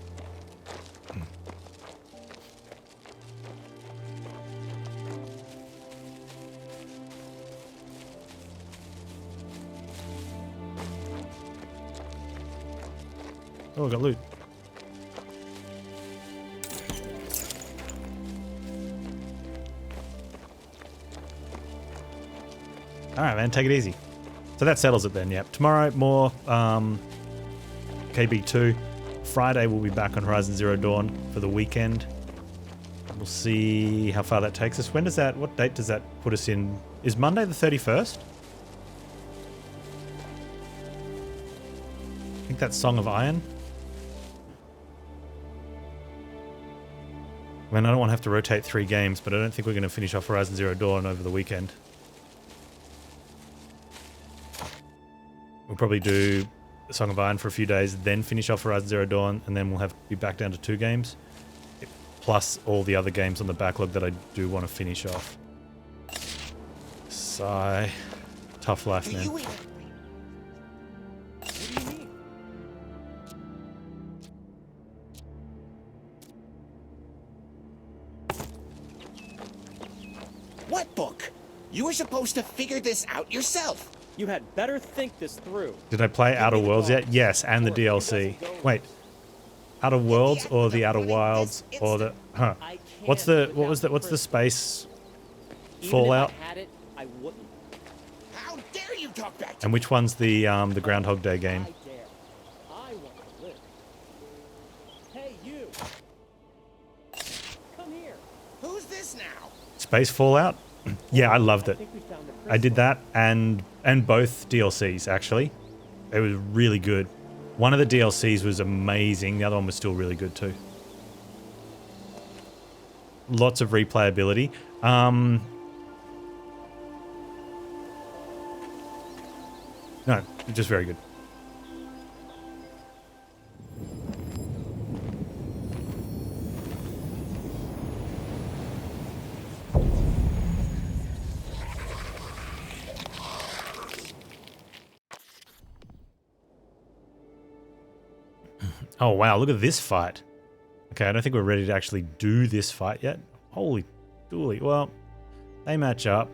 Oh, I got loot. Alright, man, take it easy. So that settles it then, yep. Tomorrow, more KB2. Friday, we'll be back on Horizon Zero Dawn for the weekend. We'll see how far that takes us. When does that, what date does that put us in? Is Monday the 31st? I think that's Song of Iron. I mean, I don't want to have to rotate 3 games, but I don't think we're going to finish off Horizon Zero Dawn over the weekend. We'll probably do Song of Iron for a few days, then finish off Horizon Zero Dawn, and then we'll have be back down to 2 games. Plus all the other games on the backlog that I do want to finish off. Sigh. Tough life, man. What do you mean? 'Cause I don't know what you're talking about. What book? You were supposed to figure this out yourself. You had better think this through. Did I play Outer Worlds yet? Yes, and the DLC. Wait, Outer Worlds or the Outer Wilds or the What's the space Fallout? Even if I had it, I wouldn't. How dare you talk back to And which one's the Groundhog Day game? I dare. I want to live. Hey, you. Come here. Who's this now? Space Fallout? Yeah, I loved I it. think we found the I did crystal. that and both DLCs actually. It was really good. One of the DLCs was amazing. The other one was still really good too. Lots of replayability. No, just very good. Oh wow, look at this fight. Okay, I don't think we're ready to actually do this fight yet. Holy dooly. Well, they match up.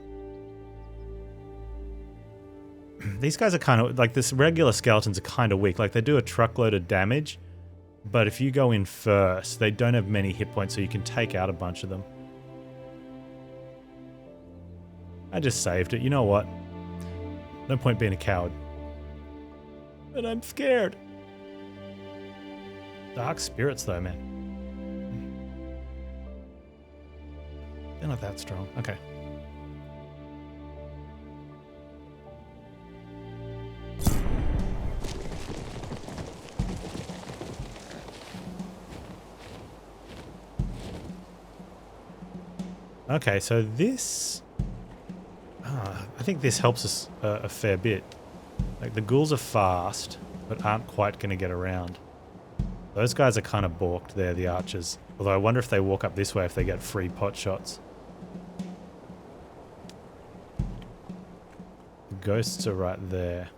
These guys are kind of, like, this regular skeletons are kind of weak. Like, they do a truckload of damage, but if you go in first, they don't have many hit points, so you can take out a bunch of them. I just saved it. You know what? No point being a coward. But I'm scared. Dark spirits, though, man. They're not that strong. Okay. Okay, so this... I think this helps us a fair bit. Like, the ghouls are fast, but aren't quite going to get around. Those guys are kind of balked there, the archers. Although I wonder if they walk up this way if they get free pot shots. The ghosts are right there.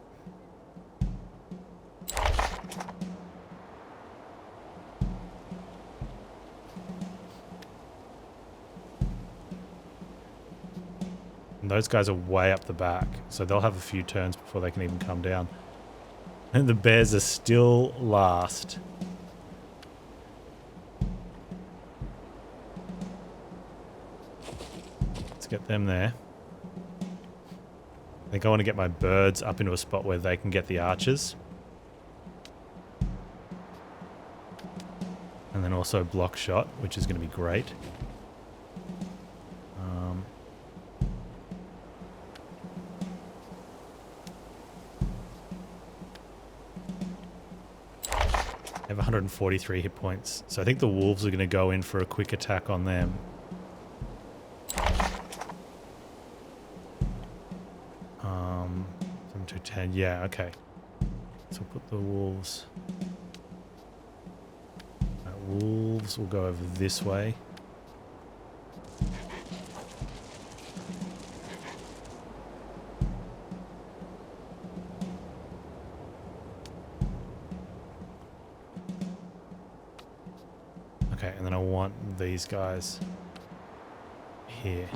And those guys are way up the back, so they'll have a few turns before they can even come down. And the bears are still last. Let's get them there. I think I want to get my birds up into a spot where they can get the archers. And then also block shot, which is going to be great. I have 143 hit points, so I think the wolves are going to go in for a quick attack on them. 7 to 10, yeah, okay. So we'll put the wolves. Wolves will go over this way. Okay, and then I want these guys here.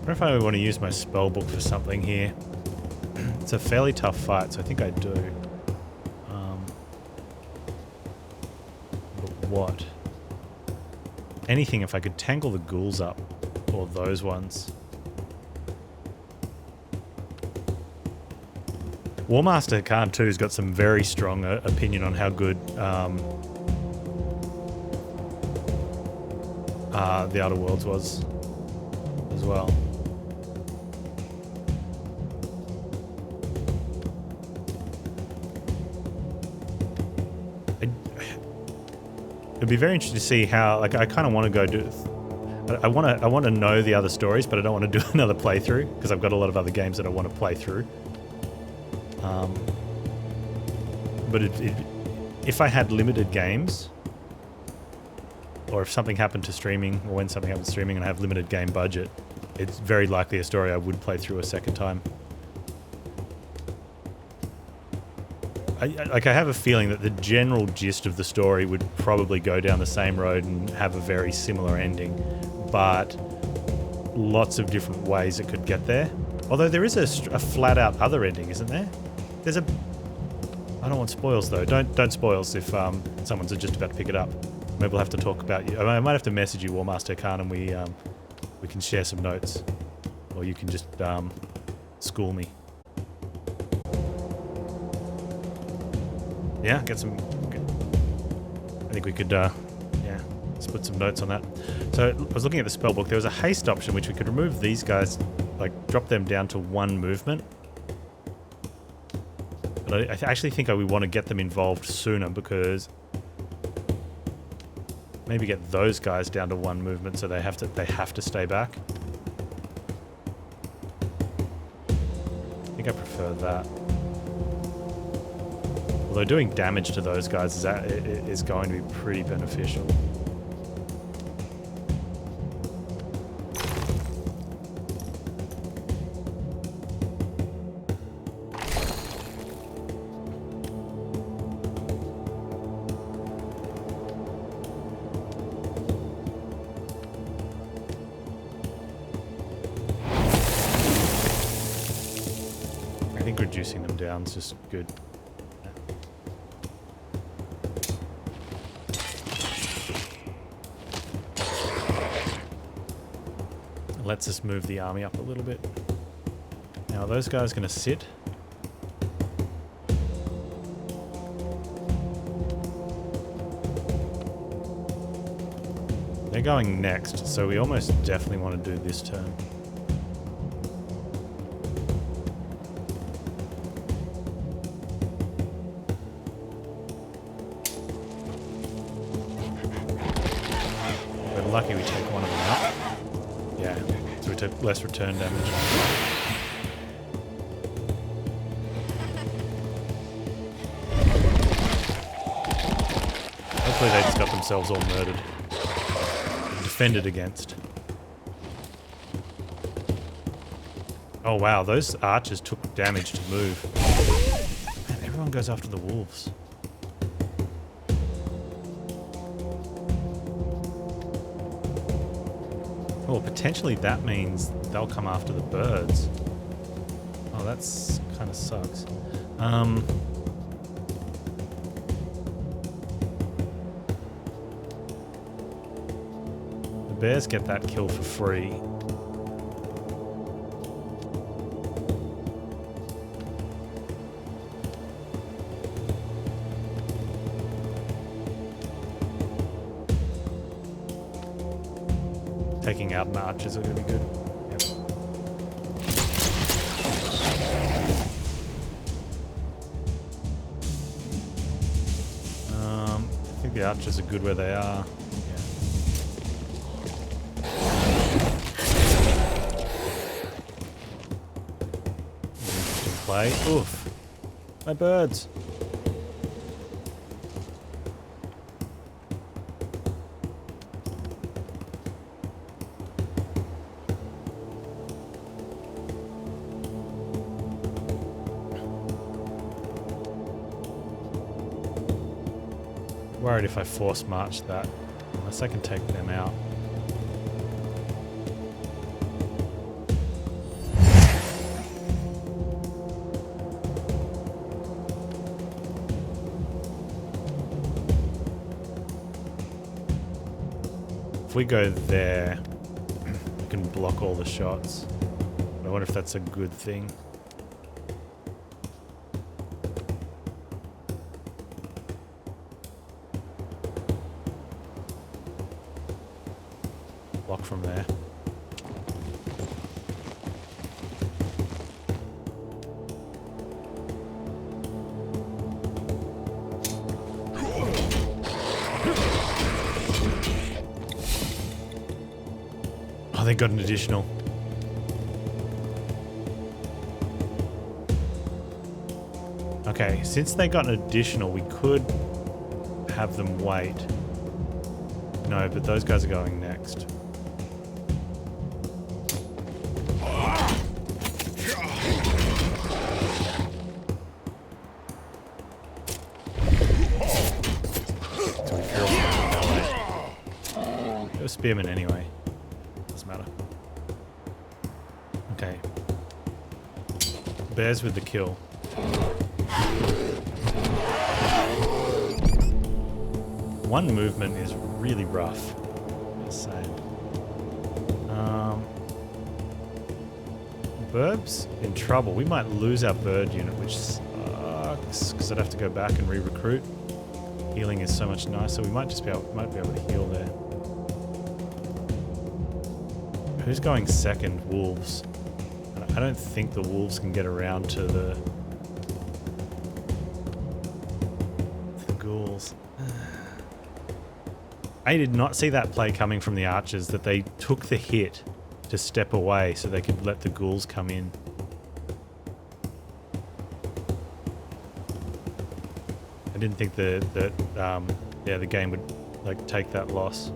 I wonder if I want to use my spell book for something here. It's a fairly tough fight, so I think I do. But what? Anything if I could tangle the ghouls up, or those ones. Warmaster Khan 2's got some very strong opinion on how good the Outer Worlds was as well. It'd be very interesting to see how, like, I kind of want to go do. I want to know the other stories, but I don't want to do another playthrough because I've got a lot of other games that I want to play through. But if I had limited games, or if something happened to streaming, or when something happened to streaming and I have limited game budget, it's very likely a story I would play through a second time. I have a feeling that the general gist of the story would probably go down the same road and have a very similar ending, but lots of different ways it could get there. Although there is a flat-out other ending, isn't there? There's a... I don't want spoils, though. Don't spoils if someone's just about to pick it up. Maybe we'll have to talk about you. I might have to message you, War Master Khan, and we can share some notes. Or you can just school me. Yeah, get some... I think we could, yeah, let's put some notes on that. So I was looking at the spellbook. There was a haste option, which we could remove these guys, like drop them down to 1 movement. But I actually think we want to get them involved sooner, because maybe get those guys down to 1 movement so they have to stay back. I think I prefer that. Although doing damage to those guys is going to be pretty beneficial. I think reducing them down is just good. Lets us move the army up a little bit. Now, are those guys going to sit? They're going next, so we almost definitely want to do this turn. We're lucky we take one of them out. Yeah, so we took less return damage. Hopefully they just got themselves all murdered. Defended against. Oh wow, those archers took damage to move. Man, everyone goes after the wolves. Oh, potentially that means they'll come after the birds. Oh, that's kind of sucks. The bears get that kill for free. Taking out an archers are going to be good. Yep. I think the archers are good where they are. Interesting play. Oof. My birds. Worried if I force march that, unless I can take them out. If we go there, we can block all the shots. I wonder if that's a good thing. Block from there. Oh, they got an additional. Okay, since they got an additional, we could have them wait. No, but those guys are going next. Go spearman anyway. Doesn't matter. Okay. Bears with the kill. One movement is really rough. Just saying. Burbs in trouble. We might lose our bird unit, which sucks because I'd have to go back and re-recruit. Healing is so much nicer. We might just be able to heal there. Who's going second? Wolves. I don't think the wolves can get around to the ghouls. I did not see that play coming from the archers, that they took the hit to step away so they could let the ghouls come in. I didn't think the game would like take that loss.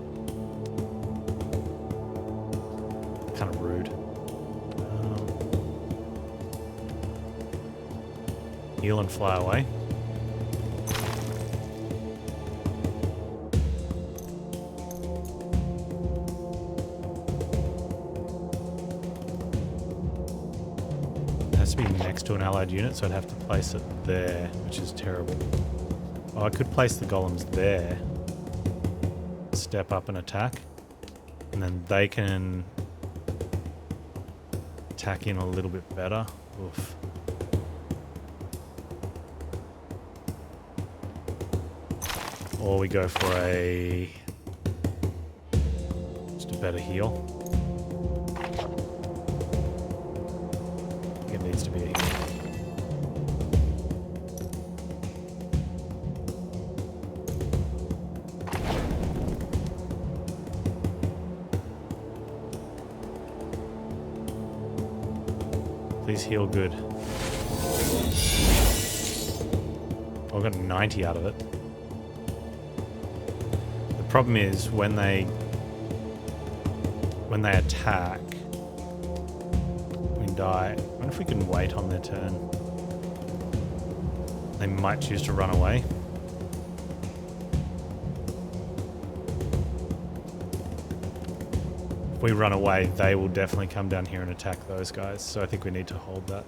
Kind of rude. Heal and fly away. To be next to an allied unit, so I'd have to place it there, which is terrible. Oh, I could place the golems there, step up and attack, and then they can attack in a little bit better. Oof. Or we go for just a better heal. Needs to be a heal. Please heal good. I got 90 out of it. The problem is when they attack, we die. I wonder if we can wait on their turn. They might choose to run away. If we run away, they will definitely come down here and attack those guys. So I think we need to hold that.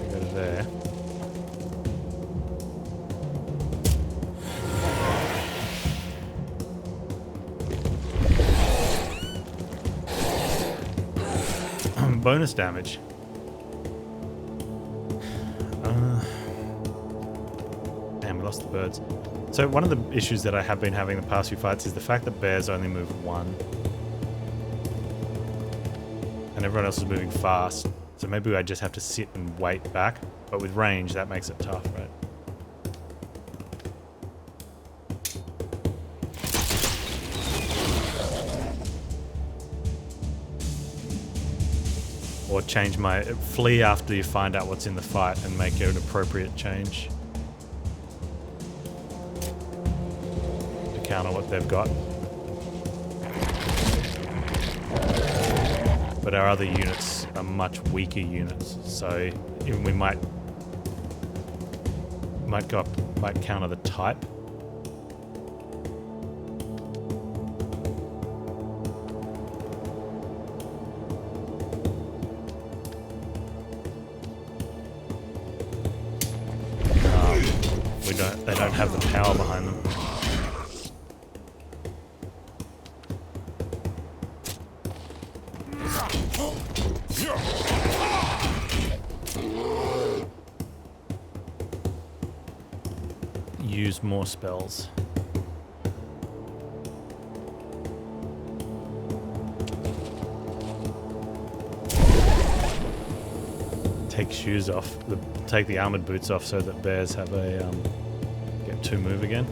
Go to there. Bonus damage. Damn, we lost the birds. So one of the issues that I have been having the past few fights is the fact that bears only move one. And everyone else is moving fast. So maybe I just have to sit and wait back. But with range, that makes it tough, right? Or change my... Flee after you find out what's in the fight and make an appropriate change. To counter what they've got. But our other units are much weaker units, so even we might counter the type. They don't have the power behind them. Use more spells. Take shoes off. Take the armored boots off so that bears have a get Yep, 2 move again.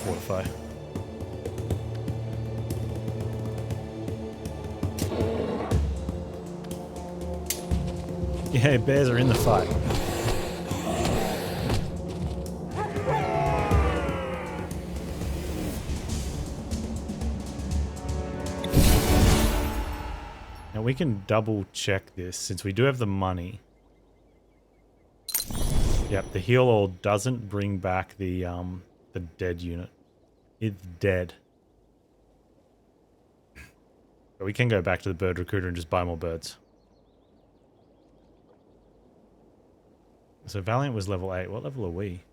Fortify. Yeah, bears are in the fight. Now we can double check this since we do have the money. Yep, the heal all doesn't bring back the dead unit. It's dead. But we can go back to the bird recruiter and just buy more birds. So Valiant was level 8. What level are we?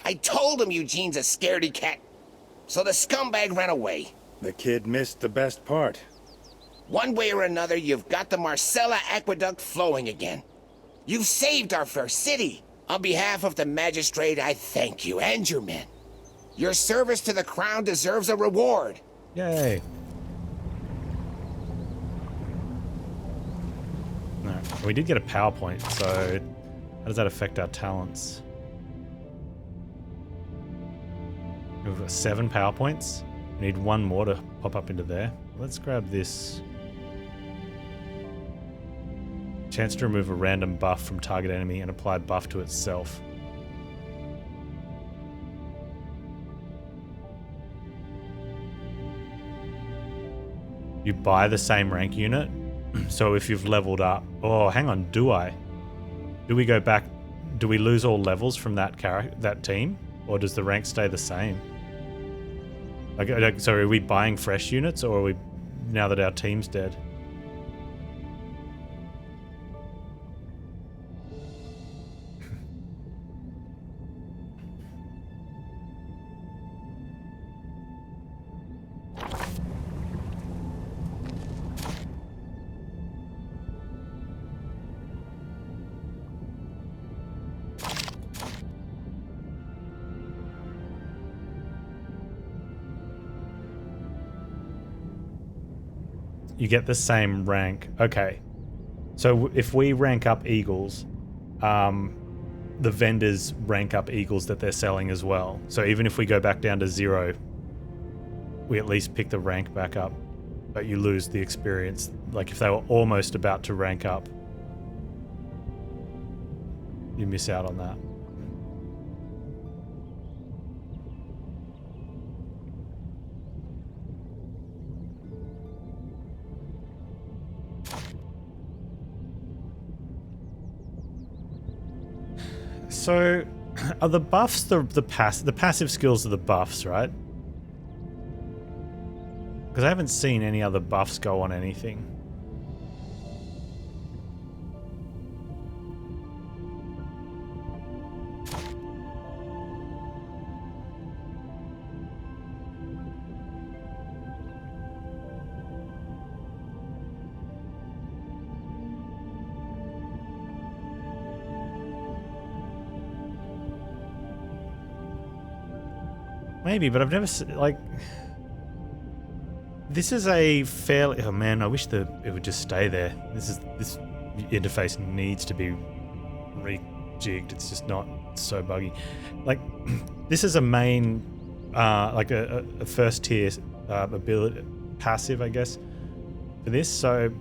I told him Eugene's a scaredy cat. So the scumbag ran away. The kid missed the best part. One way or another, you've got the Marcella Aqueduct flowing again. You've saved our fair city. On behalf of the magistrate, I thank you and your men. Your service to the crown deserves a reward. Yay. No, we did get a PowerPoint, so how does that affect our talents? We've got 7 PowerPoints. We need 1 more to pop up into there. Let's grab this. Chance to remove a random buff from target enemy and apply buff to itself. You buy the same rank unit. So if you've leveled up... Oh, hang on. Do I? Do we go back... Do we lose all levels from that team? Or does the rank stay the same? Like, so are we buying fresh units, or are we... Now that our team's dead? You get the same rank. Okay. So if we rank up eagles, the vendors rank up eagles that they're selling as well. So even if we go back down to 0, we at least pick the rank back up. But you lose the experience. Like if they were almost about to rank up, you miss out on that. So, are the buffs the passive skills are the buffs, right? Because I haven't seen any other buffs go on anything. Maybe, but I've never like. This is a fairly. Oh man, I wish it would just stay there. This interface needs to be rejigged. It's just not so buggy. Like, this is a main, like a first tier ability, passive, I guess. for this. So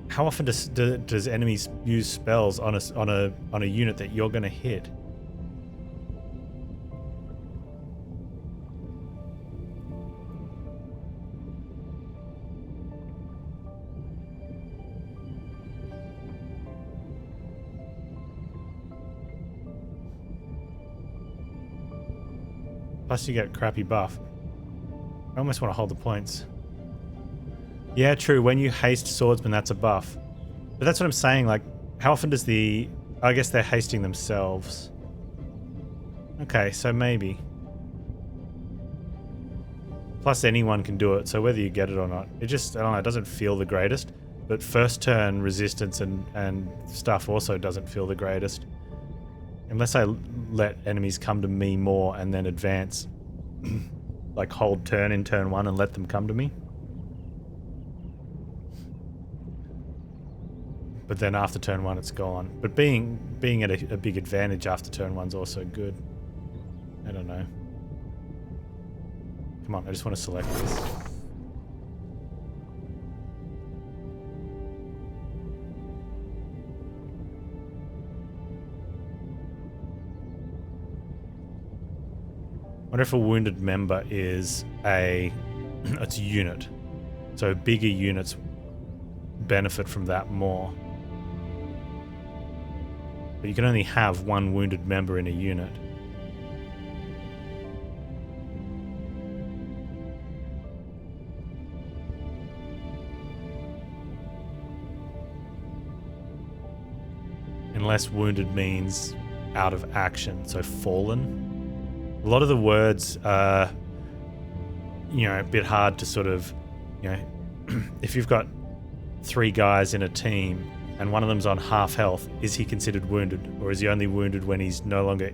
how often does enemies use spells on a unit that you're going to hit? Plus you get crappy buff. I almost want to hold the points. Yeah, true. When you haste swordsman, that's a buff. But that's what I'm saying. Like, how often does the... I guess they're hasting themselves. Okay, so maybe. Plus anyone can do it, so whether you get it or not. It just, I don't know, it doesn't feel the greatest. But first turn resistance and stuff also doesn't feel the greatest. Unless I let enemies come to me more and then advance. Like hold turn in turn 1 and let them come to me. But then after turn 1 it's gone. But being at a big advantage after turn 1's also good. I don't know. Come on, I just want to select this. I wonder if a wounded member is it's a unit. So bigger units benefit from that more. But you can only have one wounded member in a unit. Unless wounded means out of action, so fallen. A lot of the words are, a bit hard to sort of, if you've got 3 guys in a team and one of them's on half health, is he considered wounded? Or is he only wounded when he's no longer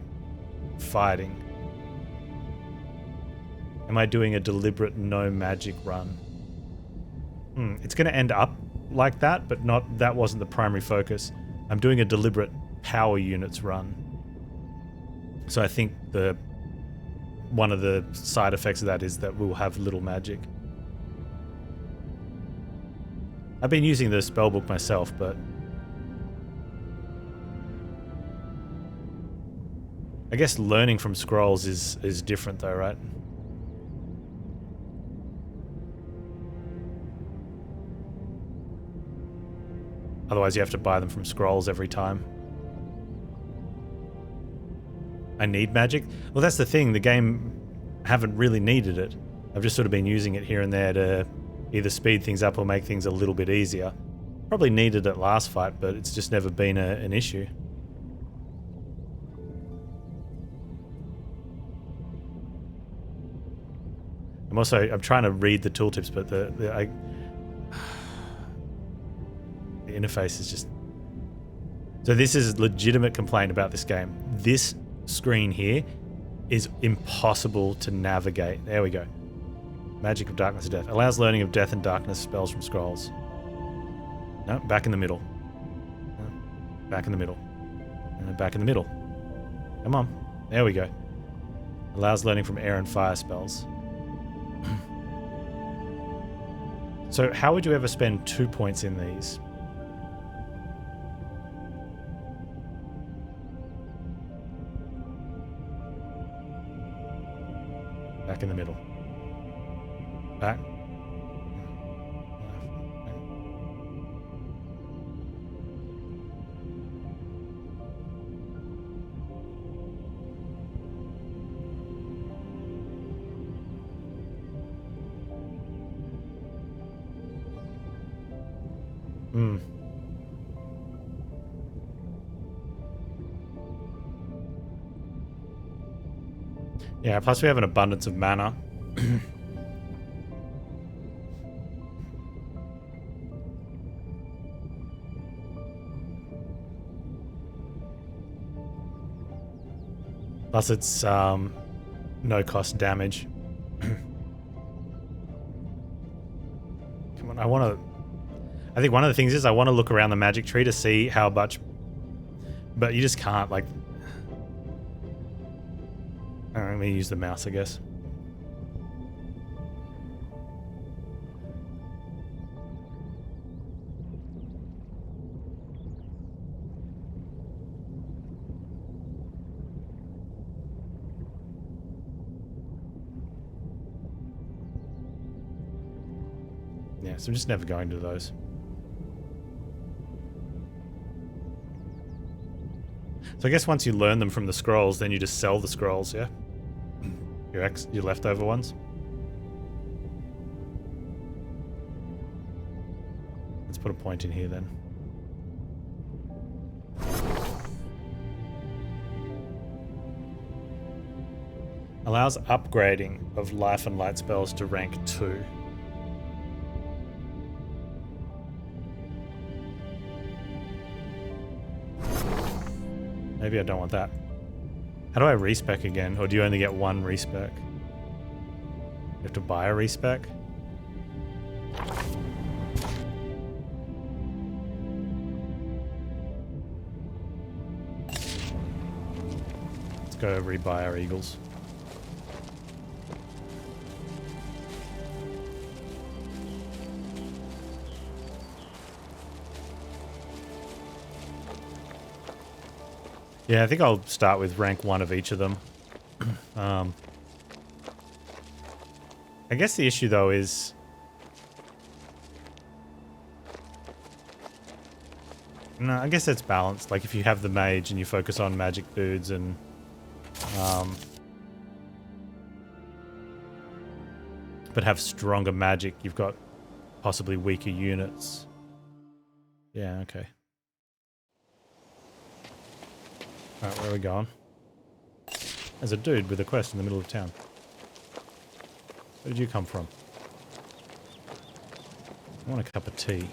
fighting? Am I doing a deliberate no magic run? It's going to end up like that, but that wasn't the primary focus. I'm doing a deliberate power units run. So I think one of the side effects of that is that we'll have little magic. I've been using the spellbook myself, but I guess learning from scrolls is different though, right? Otherwise you have to buy them from scrolls every time. I need magic? Well, that's the thing. The game haven't really needed it. I've just sort of been using it here and there to either speed things up or make things a little bit easier. Probably needed it last fight, but it's just never been an issue. I'm trying to read the tooltips, but the interface is just... So this is a legitimate complaint about this game. This screen here is impossible to navigate. There we go. Magic of Darkness of Death. Allows learning of death and darkness spells from scrolls. No, back in the middle. No, back in the middle. Back in the middle. Come on. There we go. Allows learning from air and fire spells. So how would you ever spend 2 points in these? Back in the middle. Back. Yeah, plus we have an abundance of mana. Plus it's no cost damage. Come on, I think one of the things is I want to look around the magic tree to see how much, but you just can't, like... Let me use the mouse, I guess. Yeah, so I'm just never going to those. So I guess once you learn them from the scrolls, then you just sell the scrolls, yeah? Your leftover ones. Let's put a point in here then. Allows upgrading of life and light spells to rank 2. Maybe I don't want that. How do I respec again? Or do you only get one respec? You have to buy a respec? Let's go rebuy our eagles. Yeah, I think I'll start with rank 1 of each of them. I guess the issue though is... No, I guess it's balanced. Like if you have the mage and you focus on magic dudes and... but have stronger magic, you've got possibly weaker units. Yeah, okay. Alright, where are we going? There's a dude with a quest in the middle of town. Where did you come from? I want a cup of tea.